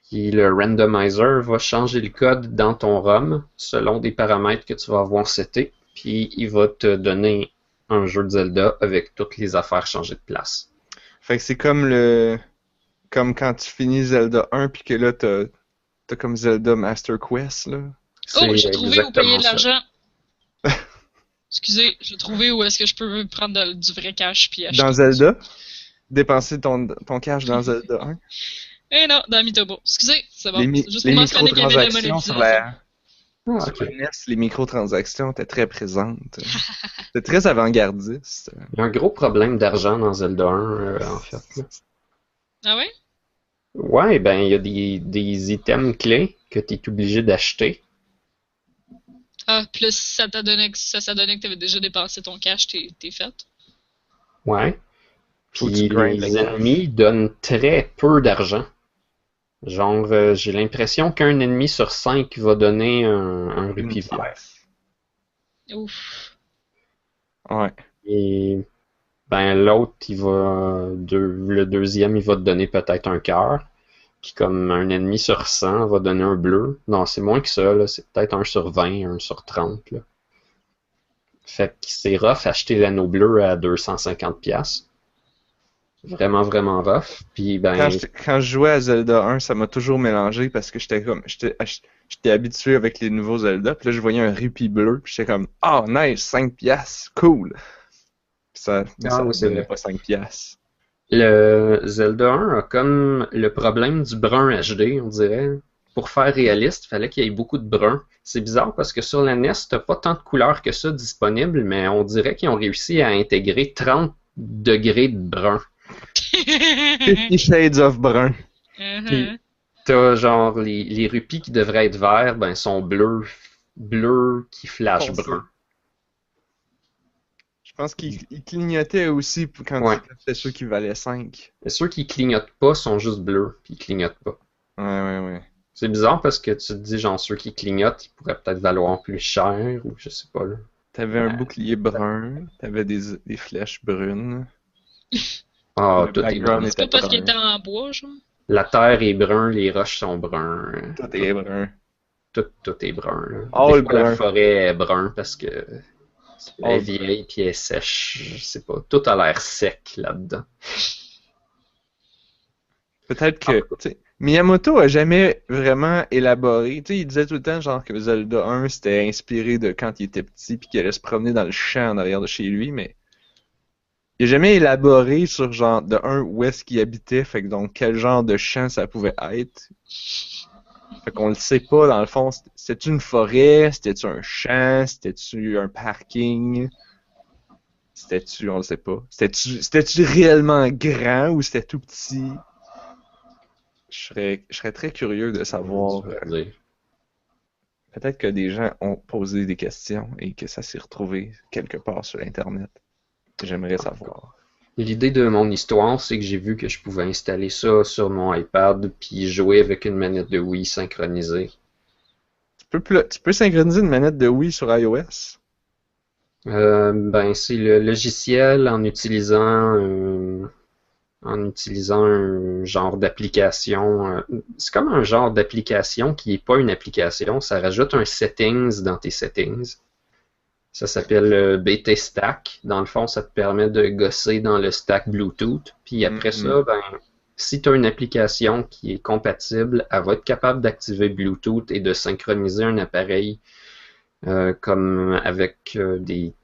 Puis le randomizer va changer le code dans ton ROM selon des paramètres que tu vas avoir setés. Puis il va te donner un jeu de Zelda avec toutes les affaires changées de place. Fait que c'est comme comme quand tu finis Zelda 1 puis que là t'as comme Zelda Master Quest là. Oh, C'est j'ai trouvé où payer exactement de ça. l'argent. Excusez, j'ai trouvé où est-ce que je peux prendre du vrai cash puis acheter. Dans Zelda? Dépenser ton cash dans Zelda 1? Eh non, dans Mitomo. Excusez, c'est bon. Les C'est juste pour mentionner qu'il y avait de la microtransactions sur monétisation. Ah, sur ok. la NES, les microtransactions étaient très présentes. C'était très avant-gardiste. Il y a un gros problème d'argent dans Zelda 1, en fait. Là. Ah ouais? Ouais, ben il y a des items clés que tu es obligé d'acheter. Ah, plus ça t'a donné que t'avais déjà dépensé ton cash, t'es fait. Ouais. Faut que Puis tu grindes les le cash. ennemis donnent très peu d'argent. Genre, j'ai l'impression qu'un ennemi sur 5 va donner un Une rupee vert. pièce. Ouf. Ouais. Et ben l'autre, le deuxième, il va te donner peut-être un cœur. Puis comme un ennemi sur 100 va donner un bleu. Non, c'est moins que ça, là. C'est peut-être un sur 20, un sur 30, là. Fait que c'est rough acheter l'anneau bleu à 250$. Vraiment, vraiment rough. Puis ben, Quand je jouais à Zelda 1, ça m'a toujours mélangé parce que j'étais habitué avec les nouveaux Zelda, puis là je voyais un rupee bleu, puis j'étais comme oh nice, 5 piastres, cool. Puis mais ça oui, me c'est donnait vrai. pas 5 piastres. Le Zelda 1 a comme le problème du brun HD, on dirait. Pour faire réaliste, il fallait qu'il y ait beaucoup de brun. C'est bizarre parce que sur la NES, t'as pas tant de couleurs que ça disponibles, mais on dirait qu'ils ont réussi à intégrer 30 degrés de brun. 50 Shades of Brun. Uh-huh. T'as genre les rupies qui devraient être verts, ben sont bleus qui flash Foncé. brun. Je pense qu'il clignotait aussi quand Ouais. c'était ceux qui valaient 5. Et ceux qui clignotent pas sont juste bleus, puis ils clignotent pas. Ouais. C'est bizarre parce que tu te dis, genre, ceux qui clignotent, ils pourraient peut-être valoir plus cher, ou je sais pas, là. T'avais un Ouais. bouclier brun, t'avais des flèches brunes. Ah, Le tout est background brun. C'est pas parce qu'il brun. était en bois, genre? La terre est brun, les roches sont bruns. Tout est brun. Tout est brun, là. All Des fois, la brun. forêt est brun parce que elle est All vieille puis elle est sèche. Je sais pas. Tout a l'air sec là-dedans. Peut-être que, tu sais, Miyamoto a jamais vraiment élaboré. Tu sais, il disait tout le temps, genre, que Zelda 1, c'était inspiré de quand il était petit puis qu'il allait se promener dans le champ en arrière de chez lui, mais il a jamais élaboré sur, genre, de un, où est-ce qu'il habitait, fait que donc, quel genre de champ ça pouvait être. Fait qu'on le sait pas, dans le fond, c'était-tu une forêt, c'était-tu un champ, c'était-tu un parking, c'était-tu, on le sait pas. C'était-tu réellement grand ou c'était tout petit? Je serais très curieux de savoir. Tu veux dire. Peut-être que des gens ont posé des questions et que ça s'est retrouvé quelque part sur Internet. J'aimerais savoir. L'idée de mon histoire, c'est que j'ai vu que je pouvais installer ça sur mon iPad puis jouer avec une manette de Wii synchronisée. Tu peux synchroniser une manette de Wii sur iOS? Ben, c'est le logiciel en utilisant un genre d'application. C'est comme un genre d'application qui n'est pas une application. Ça rajoute un settings dans tes settings. Ça s'appelle BT Stack. Dans le fond, ça te permet de gosser dans le stack Bluetooth. Puis après ça, ben, si tu as une application qui est compatible, elle va être capable d'activer Bluetooth et de synchroniser un appareil comme avec des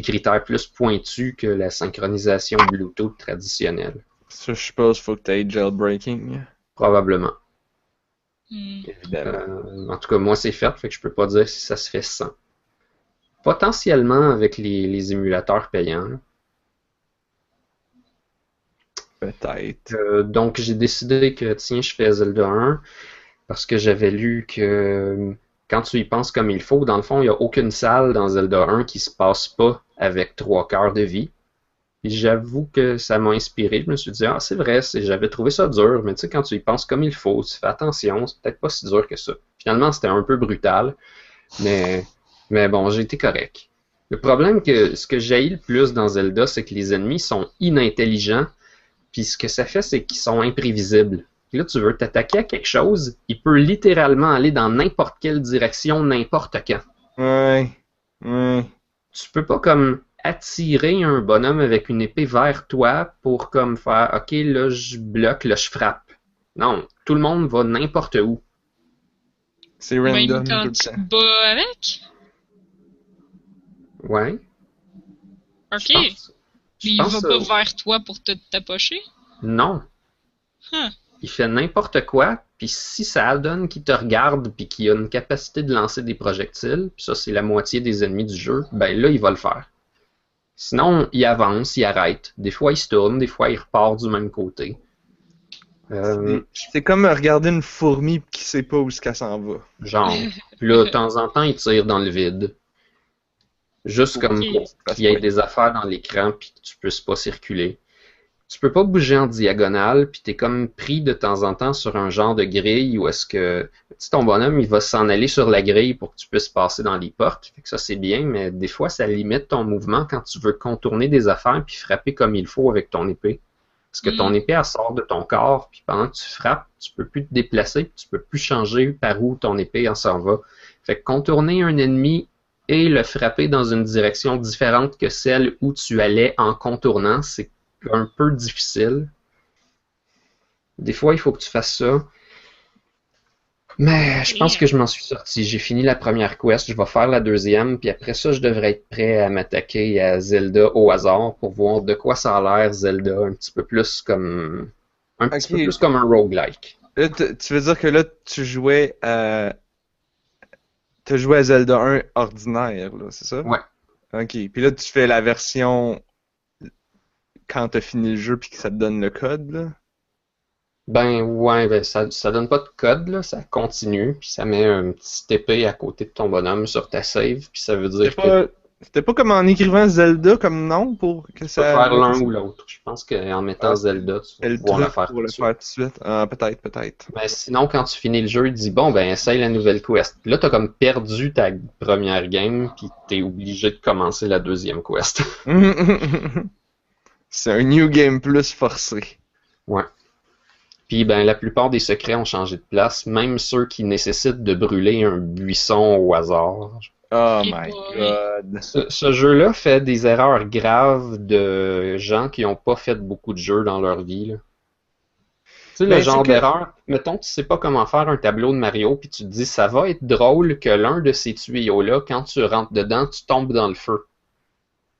critères plus pointus que la synchronisation Bluetooth traditionnelle. Ça, je suppose, faut que tu aies jailbreaking. Probablement. Évidemment. En tout cas, moi, c'est fait que je peux pas dire si ça se fait sans. Potentiellement avec les émulateurs payants. Là. Peut-être. Donc, j'ai décidé que, tiens, je fais Zelda 1 parce que j'avais lu que quand tu y penses comme il faut, dans le fond, il n'y a aucune salle dans Zelda 1 qui se passe pas avec 3 quarts de vie. Puis j'avoue que ça m'a inspiré. Je me suis dit, ah, c'est vrai, j'avais trouvé ça dur, mais tu sais, quand tu y penses comme il faut, tu fais attention, c'est peut-être pas si dur que ça. Finalement, c'était un peu brutal, mais bon, j'ai été correct. Le problème, ce que j'haïs le plus dans Zelda, c'est que les ennemis sont inintelligents, puis ce que ça fait, c'est qu'ils sont imprévisibles. Puis là, tu veux t'attaquer à quelque chose, il peut littéralement aller dans n'importe quelle direction, n'importe quand. Ouais. Tu peux pas comme attirer un bonhomme avec une épée vers toi pour comme faire OK, là je bloque, là je frappe. Non, tout le monde va n'importe où. C'est random Même quand tout le tu temps. te bats avec? Ouais. Ok. Je pense, Mais il va pas vers toi pour te tapocher? Non. Huh. Il fait n'importe quoi, puis si ça donne qu'il te regarde puis qu'il a une capacité de lancer des projectiles, puis ça c'est la moitié des ennemis du jeu, ben là il va le faire. Sinon, il avance, il arrête. Des fois, il se tourne, des fois, il repart du même côté. C'est comme regarder une fourmi qui sait pas où est-ce qu'elle s'en va. Genre, puis là, de temps en temps, il tire dans le vide. Juste comme pour qu'il y ait des affaires dans l'écran puis que tu puisses pas circuler. Tu peux pas bouger en diagonale, puis t'es comme pris de temps en temps sur un genre de grille où est-ce que ton bonhomme il va s'en aller sur la grille pour que tu puisses passer dans les portes. Fait que ça c'est bien, mais des fois ça limite ton mouvement quand tu veux contourner des affaires puis frapper comme il faut avec ton épée. Parce que ton épée elle sort de ton corps, puis pendant que tu frappes, tu peux plus te déplacer, puis tu peux plus changer par où ton épée en s'en va. Fait que contourner un ennemi et le frapper dans une direction différente que celle où tu allais en contournant, c'est un peu difficile. Des fois, il faut que tu fasses ça. Mais je pense que je m'en suis sorti. J'ai fini la première quest, je vais faire la deuxième, puis après ça, je devrais être prêt à m'attaquer à Zelda au hasard pour voir de quoi ça a l'air Zelda, un petit peu plus comme un roguelike. Là, tu veux dire que là, tu jouais à Zelda 1 ordinaire, là, c'est ça? Ouais. Ok. Puis là, tu fais la version quand t'as fini le jeu puis que ça te donne le code, là? Ben ouais, ben ça donne pas de code, là, ça continue, puis ça met un petit épée à côté de ton bonhomme sur ta save, puis ça veut dire que C'était pas comme en écrivant Zelda comme nom pour que tu peux ça... faire l'un ou l'autre. Je pense qu'en mettant Zelda, tu vas le pouvoir le truc faire pour tout le de suite. faire tout de suite. Ah, peut-être. Mais sinon, quand tu finis le jeu, il dit bon, ben, essaye la nouvelle quest. Là, t'as comme perdu ta première game, puis t'es obligé de commencer la deuxième quest. C'est un New Game Plus forcé. Ouais. Puis, ben, la plupart des secrets ont changé de place, même ceux qui nécessitent de brûler un buisson au hasard. Oh Et my boy. god. Ce jeu-là fait des erreurs graves de gens qui n'ont pas fait beaucoup de jeux dans leur vie, là. Tu sais, Ben, le genre c'est que- d'erreur, mettons, tu sais pas comment faire un tableau de Mario, puis tu te dis, ça va être drôle que l'un de ces tuyaux-là, quand tu rentres dedans, tu tombes dans le feu.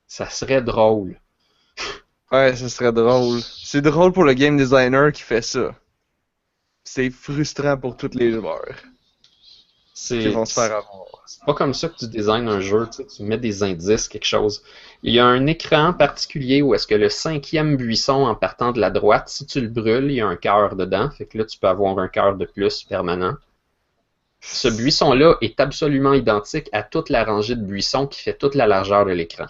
Ça serait drôle. Ouais, ce serait drôle. C'est drôle pour le game designer qui fait ça. C'est frustrant pour tous les joueurs qui vont se faire avoir. C'est pas comme ça que tu designes un jeu, tu sais, tu mets des indices, quelque chose. Il y a un écran particulier où est-ce que le 5e buisson en partant de la droite, si tu le brûles, il y a un cœur dedans, fait que là tu peux avoir un cœur de plus permanent. Ce buisson-là est absolument identique à toute la rangée de buissons qui fait toute la largeur de l'écran.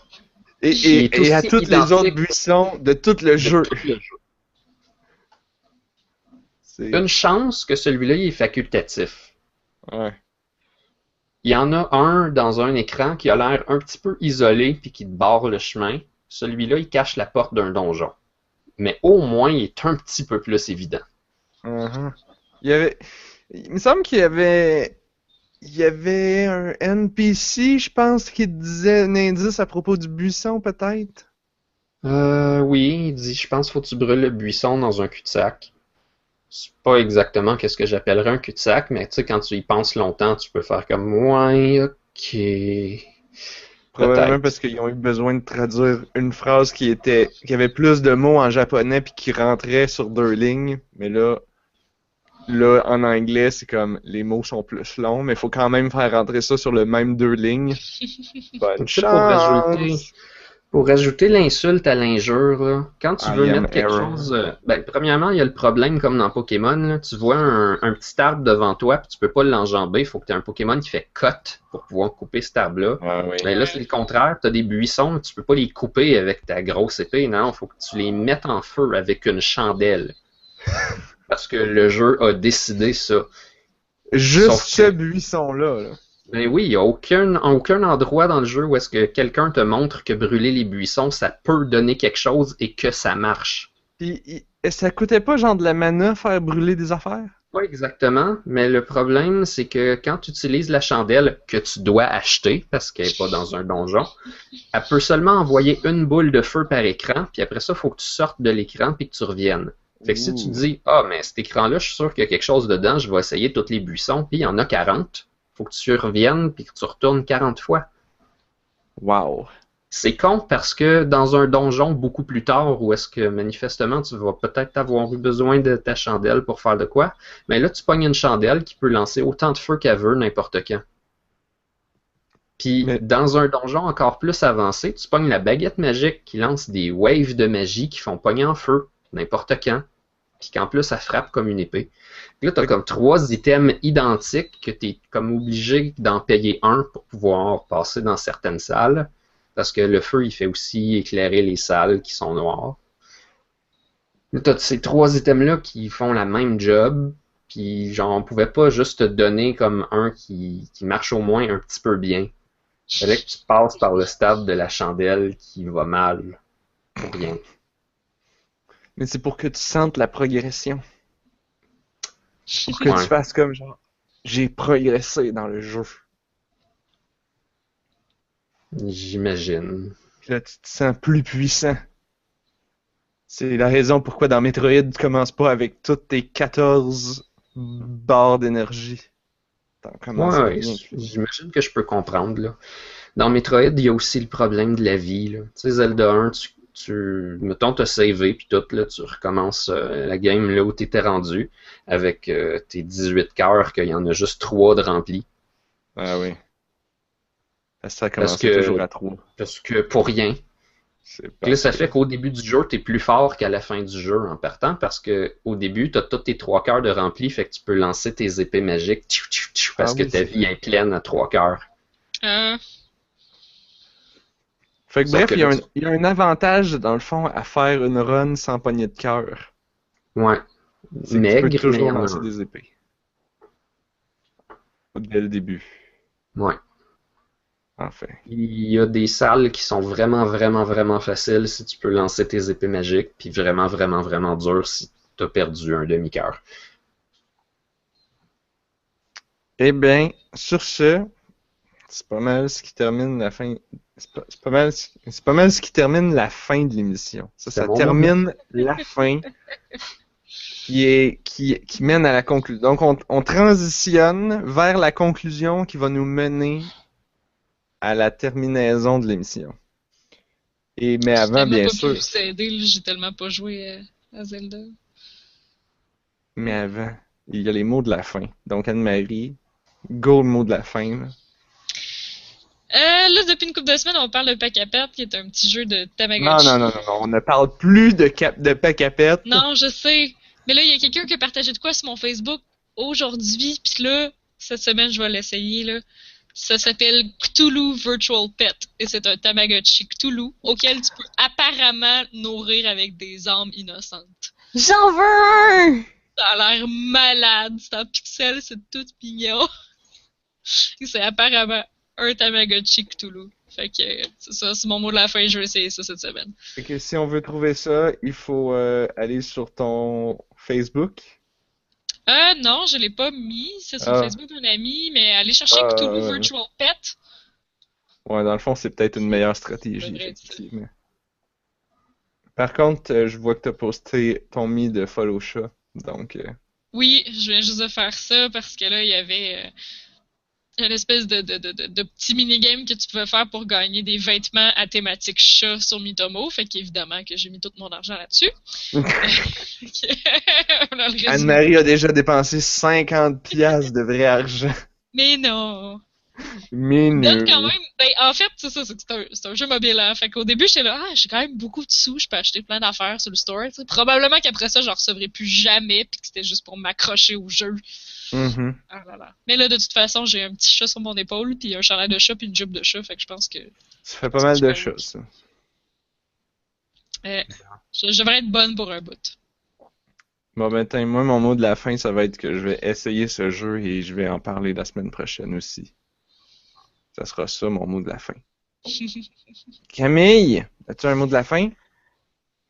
Et à aussi tous les autres identique buissons de tout le jeu. Tout le jeu. C'est... Une chance que celui-là il est facultatif. Ouais. Il y en a un dans un écran qui a l'air un petit peu isolé puis qui te barre le chemin. Celui-là, il cache la porte d'un donjon. Mais au moins, il est un petit peu plus évident. Uh-huh. Il me semble qu'il y avait un NPC, je pense, qui disait un indice à propos du buisson, peut-être. Oui, il dit, je pense qu'il faut que tu brûles le buisson dans un cul-de-sac. C'est pas exactement qu'est-ce que j'appellerais un cul-de-sac, mais tu sais, quand tu y penses longtemps, tu peux faire comme, ouais, ok. Probablement Peut-être. parce qu'ils ont eu besoin de traduire une phrase qui avait plus de mots en japonais puis qui rentrait sur 2 lignes. Mais là, en anglais, c'est comme les mots sont plus longs, mais il faut quand même faire rentrer ça sur le même 2 lignes. Bonne Tu sais, chance! pour rajouter l'insulte à l'injure, là, quand tu veux I am mettre quelque error. chose. Premièrement, il y a le problème comme dans Pokémon. Là, tu vois un petit arbre devant toi, puis tu peux pas l'enjamber. Il faut que tu aies un Pokémon qui fait cut pour pouvoir couper cet arbre-là. Ouais, oui. Ben là, c'est le contraire. Tu as des buissons, tu peux pas les couper avec ta grosse épée. Non, il faut que tu les mettes en feu avec une chandelle. Parce que le jeu a décidé ça. Juste Sauf ce que- buisson-là. Là. Ben oui, il n'y a aucun endroit dans le jeu où est-ce que quelqu'un te montre que brûler les buissons, ça peut donner quelque chose et que ça marche. Puis, ça coûtait pas genre de la mana faire brûler des affaires? Pas exactement, mais le problème, c'est que quand tu utilises la chandelle que tu dois acheter, parce qu'elle n'est pas dans un donjon, elle peut seulement envoyer une boule de feu par écran, puis après ça, il faut que tu sortes de l'écran puis que tu reviennes. Fait que si tu Ouh. dis, ah, mais cet écran-là, je suis sûr qu'il y a quelque chose dedans, je vais essayer tous les buissons, puis il y en a 40, faut que tu reviennes puis que tu retournes 40 fois. Wow. C'est con parce que dans un donjon beaucoup plus tard, où est-ce que manifestement tu vas peut-être avoir eu besoin de ta chandelle pour faire de quoi, mais là tu pognes une chandelle qui peut lancer autant de feu qu'elle veut n'importe quand. Puis Mais- dans un donjon encore plus avancé, tu pognes la baguette magique qui lance des waves de magie qui font pogner en feu n'importe quand, puis qu'en plus ça frappe comme une épée. Puis là t'as comme 3 items identiques que t'es comme obligé d'en payer un pour pouvoir passer dans certaines salles. Parce que le feu, il fait aussi éclairer les salles qui sont noires. Là, t'as ces 3 items-là qui font la même job, puis genre, on pouvait pas juste te donner comme un qui marche au moins un petit peu bien. Il fallait que tu passes par le stade de la chandelle qui va mal. Pour rien. Mais c'est pour que tu sentes la progression. Pour que Ouais. tu fasses comme genre, j'ai progressé dans le jeu. J'imagine. Puis là, tu te sens plus puissant. C'est la raison pourquoi dans Metroid, tu commences pas avec toutes tes 14 barres d'énergie. T'en commences Ouais, avec rien. j'imagine que je peux comprendre, là. Dans Metroid, il y a aussi le problème de la vie, là. Tu sais, Zelda 1, mettons, t'as savé, puis tout, là, tu recommences la game là où t'étais rendu, avec tes 18 cœurs, qu'il y en a juste 3 de remplis. Ah oui. Ça commence que- toujours à 3. Parce que pour rien. Puis là, ça fait qu'au début du jeu, t'es plus fort qu'à la fin du jeu en partant, parce que au début, t'as tous tes 3 cœurs de remplis, fait que tu peux lancer tes épées magiques, tchou, tchou, tchou, parce Ah que oui, ta c'est vie est pleine à 3 cœurs. Fait que Sauf bref, que il là, y a un avantage, dans le fond, à faire une run sans poignée de cœur. Ouais. C'est que Maigre, tu peux mais il y toujours en a lancer un. des épées. Dès le début. Ouais. Enfin. Il y a des salles qui sont vraiment, vraiment, vraiment faciles si tu peux lancer tes épées magiques, puis vraiment, vraiment, vraiment dures si t'as perdu un demi-cœur. Eh bien, sur ce, c'est pas mal ce qui termine la fin. C'est pas mal ce qui termine la fin de l'émission. Ça C'est bon, termine la fin qui mène à la conclusion. Donc, on transitionne vers la conclusion qui va nous mener à la terminaison de l'émission. Mais avant, J'ai tellement bien pas sûr. pu vous aider, là, j'ai tellement pas joué à Zelda. Mais avant, il y a les mots de la fin. Donc, Anne-Marie, go le mot de la fin. Là. Là, depuis une couple de semaines, on parle de Pack à Pet, qui est un petit jeu de Tamagotchi. Non, on ne parle plus de pack à pet. Non, je sais. Mais là, il y a quelqu'un qui a partagé de quoi sur mon Facebook aujourd'hui, pis là, Cette semaine, je vais l'essayer, là. Ça s'appelle Cthulhu Virtual Pet. Et c'est un Tamagotchi Cthulhu auquel tu peux apparemment nourrir avec des âmes innocentes. J'en veux un! Ça a l'air malade. C'est en pixels, c'est tout mignon. Et c'est apparemment un Tamagotchi Cthulhu. Fait que c'est ça, c'est mon mot de la fin. Je vais essayer ça cette semaine. Fait que si on veut trouver ça, il faut aller sur ton Facebook. Non, je l'ai pas mis. C'est sur Ah. Facebook d'un ami, mais allez chercher Ah, Cthulhu ouais. Virtual Pet. Ouais, dans le fond, c'est peut-être une meilleure stratégie, C'est vrai, effectivement. Par contre, je vois que t'as posté ton mi de follow chat, donc... Oui, je viens juste de faire ça parce que là, il y avait une espèce de petit minigame que tu pouvais faire pour gagner des vêtements à thématique chat sur Mitomo. Fait qu'évidemment que j'ai mis tout mon argent là-dessus. Voilà le résumé. Anne-Marie a déjà dépensé 50$ de vrai argent. Mais non! Mais Donne quand nul. même. Ben, en fait, c'est ça, c'est un jeu mobile, hein. Fait qu'au début, j'étais là, j'ai quand même beaucoup de sous, je peux acheter plein d'affaires sur le store. T'sais. Probablement qu'après ça, je recevrai plus jamais, puis que c'était juste pour m'accrocher au jeu. Mhm. Ah là là. Mais là, de toute façon, j'ai un petit chat sur mon épaule, puis un chandail de chat, puis une jupe de chat, fait que je pense que Ça fait pas mal de choses, ça. je devrais être bonne pour un bout. Bon, ben, tiens, moi, mon mot de la fin, ça va être que je vais essayer ce jeu et je vais en parler la semaine prochaine aussi. Ça sera ça, mon mot de la fin. Camille, as-tu un mot de la fin?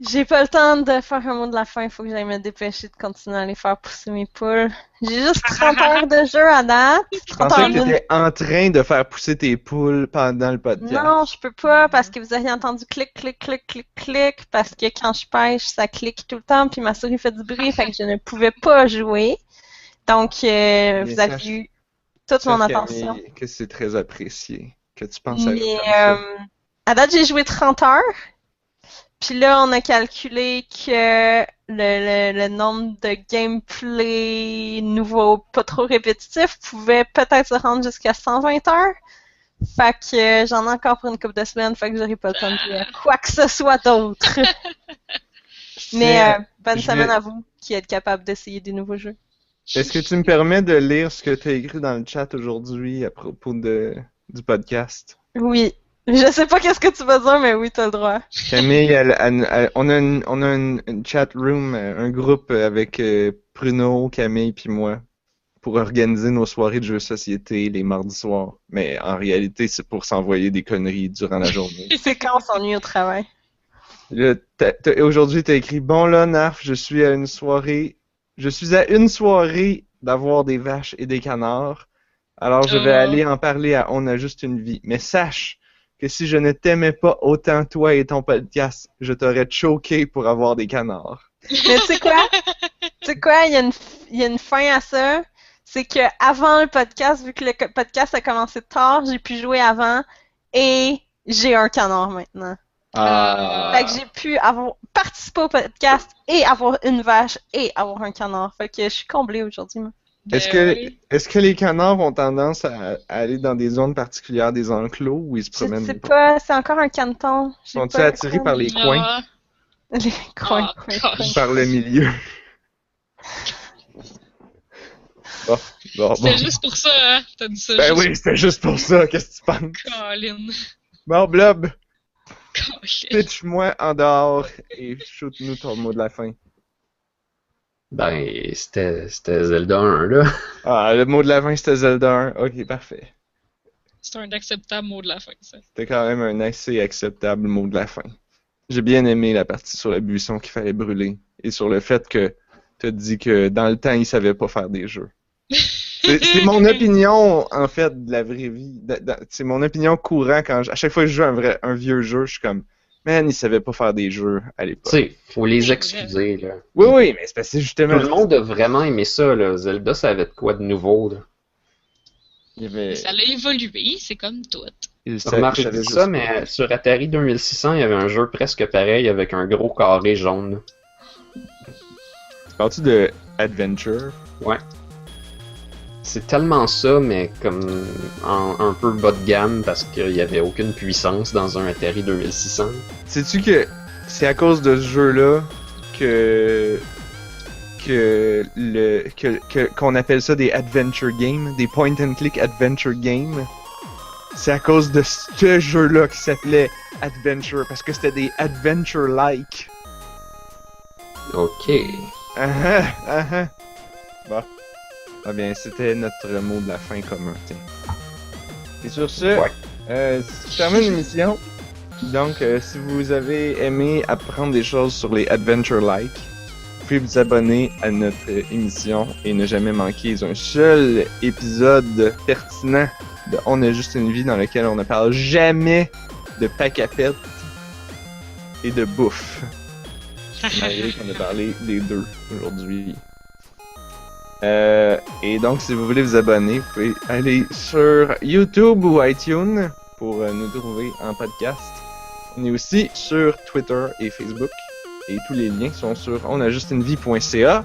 J'ai pas le temps de faire un mot de la fin, il faut que j'aille me dépêcher de continuer à aller faire pousser mes poules. J'ai juste 30 heures de jeu à date. Je 30 pensais heures que d'une. t'étais en train de faire pousser tes poules pendant le podcast. Non, je peux pas parce que vous aviez entendu clic, clic, clic, clic, clic parce que quand je pêche, ça clique tout le temps puis ma souris fait du bruit, fait que je ne pouvais pas jouer. Donc, vous sache- avez eu toute mon Sache, attention. Camille, que c'est très apprécié. Que tu penses à Mais comme ça. à date, j'ai joué 30 heures. Puis là, on a calculé que le nombre de gameplay nouveaux, pas trop répétitifs, pouvait peut-être se rendre jusqu'à 120 heures. Fait que j'en ai encore pour une couple de semaines, fait que j'aurai pas le temps de jouer à quoi que ce soit d'autre. Mais bonne je semaine vais- à vous qui êtes capable d'essayer des nouveaux jeux. Est-ce que tu me permets de lire ce que tu as écrit dans le chat aujourd'hui à propos du podcast? Oui. Je sais pas qu'est-ce que tu vas dire, mais oui, t'as le droit. Camille, on a une chat room, un groupe avec Pruno, Camille puis moi pour organiser nos soirées de jeux de société les mardis soirs. Mais en réalité, c'est pour s'envoyer des conneries durant la journée. C'est quand on s'ennuie au travail. Là, aujourd'hui, t'as écrit « Bon là, Narf, je suis à une soirée d'avoir des vaches et des canards. Alors je vais aller en parler à On a juste une vie. Mais sache que si je ne t'aimais pas autant toi et ton podcast, je t'aurais choqué pour avoir des canards. » Mais tu sais quoi? Il y a une fin à ça. C'est que avant le podcast, vu que le podcast a commencé tard, j'ai pu jouer avant et j'ai un canard maintenant. Fait que j'ai pu participer au podcast et avoir une vache et avoir un canard. Fait que je suis comblée aujourd'hui, moi. Est-ce que les canards ont tendance à aller dans des zones particulières des enclos ou ils se Je promènent sais pas, c'est encore un canton. J'ai Sont-ils pas attirés par les coins, les coins, Ah, coins, gosh. coins. par le milieu? Bon. C'était juste pour ça, hein? T'as dit ça Ben juste oui, c'était juste pour ça, qu'est-ce que tu penses? pour Colin. Bon, Blob, Colin. pitch-moi en dehors et shoot-nous ton mot de la fin. Ben, c'était Zelda 1, là. Ah, le mot de la fin, c'était Zelda 1. Ok, parfait. C'est un acceptable mot de la fin, ça. C'était quand même un assez acceptable mot de la fin. J'ai bien aimé la partie sur le buisson qu'il fallait brûler et sur le fait que t'as dit que dans le temps, il savait pas faire des jeux. C'est mon opinion, en fait, de la vraie vie. C'est mon opinion courant quand à chaque fois que je joue un vieux jeu, je suis comme, man, il savait pas faire des jeux à Tu l'époque. sais, faut les excuser, là. Oui, mais c'est parce que Tout justement, le monde a vraiment aimé ça, là. Zelda, ça avait de quoi de nouveau, là. il y avait. Ça a évolué, c'est comme tout. Remarque, je dis ça, mais sur Atari 2600, il y avait un jeu presque pareil avec un gros carré jaune, là. Parles-tu de Adventure? Ouais. C'est tellement ça, mais comme un peu bas de gamme parce qu'il n'y avait aucune puissance dans un Atari 2600. Sais-tu que c'est à cause de ce jeu-là que qu'on appelle ça des adventure games, des point and click adventure games, c'est à cause de ce jeu-là qui s'appelait Adventure, parce que c'était des adventure-like. Ok. Bon. Ah bien, c'était notre mot de la fin commun, tiens. Et sur ce, Ouais. je termine l'émission. Donc, si vous avez aimé apprendre des choses sur les adventure-like, vous pouvez vous abonner à notre émission et ne jamais manquer un seul épisode pertinent de On a juste une vie dans lequel on ne parle jamais de pack à pète et de bouffe. Malgré qu'on a parlé des deux aujourd'hui. Et donc, si vous voulez vous abonner, vous pouvez aller sur YouTube ou iTunes pour nous trouver en podcast. On est aussi sur Twitter et Facebook. Et tous les liens sont sur onajustunevie.ca.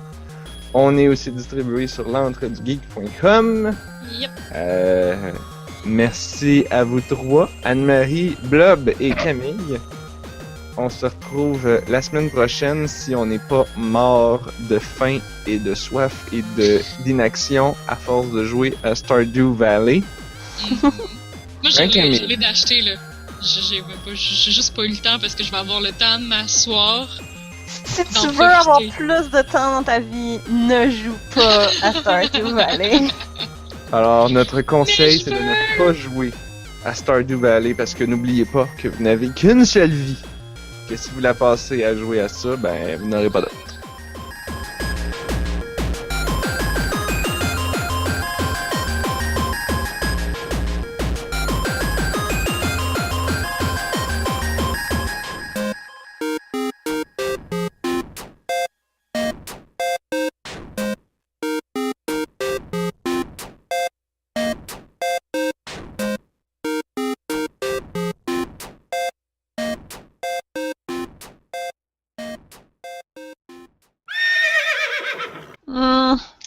On est aussi distribué sur l'entredugeek.com. Yep. Merci à vous trois, Anne-Marie, Blob et Camille. On se retrouve la semaine prochaine si on n'est pas mort de faim et de soif et d'inaction à force de jouer à Stardew Valley. Moi, je Camille. l'ai d'acheter, là. J'ai juste pas eu le temps parce que je vais avoir le temps de m'asseoir. Si tu D'en veux avoir profiter. plus de temps dans ta vie, ne joue pas à Stardew Valley. Alors, notre conseil, Mais je c'est de ne pas jouer à Stardew Valley parce que n'oubliez pas que vous n'avez qu'une seule vie. Que si vous la passez à jouer à ça, ben, vous n'aurez pas d'autre.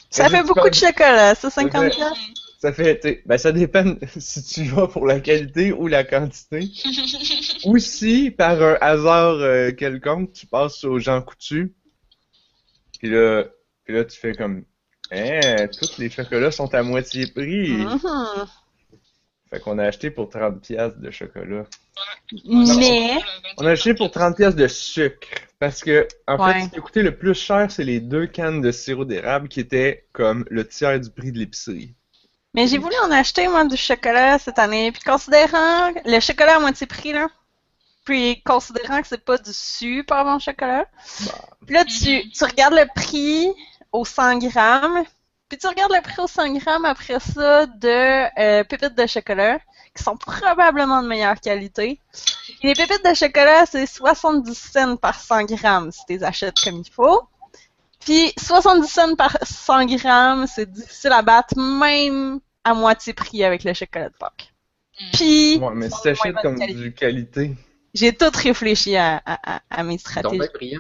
Ça fait beaucoup de chocolat, ça, 50 fait- piastres. Ça fait, ben, ça dépend si tu vas pour la qualité ou la quantité. Ou si, par un hasard quelconque, tu passes aux gens coutus. Puis là, tu fais comme, tous les chocolats sont à moitié prix. Mhm. Fait qu'on a acheté pour 30 piastres de chocolat. Mais, On a acheté pour 30 piastres de sucre. Parce que, en fait, Ouais. ce qui a coûté le plus cher, c'est les 2 cannes de sirop d'érable qui étaient comme le tiers du prix de l'épicerie. mais j'ai voulu en acheter, moi, du chocolat cette année. Puis considérant le chocolat à moitié prix, là, puis considérant que c'est pas du super bon chocolat, puis là, tu regardes le prix au 100 grammes, puis tu regardes le prix au 100 grammes après ça de pépites de chocolat, qui sont probablement de meilleure qualité. Et les pépites de chocolat, c'est 70 cents par 100 grammes si tu les achètes comme il faut. Puis 70 cents par 100 grammes, c'est difficile à battre, même à moitié prix avec le chocolat de Pâques. Puis, Ouais, mais si ils sont de t'achètes moins bonne comme qualité. du qualité. J'ai tout réfléchi à mes Donc, stratégies. ben, brillant.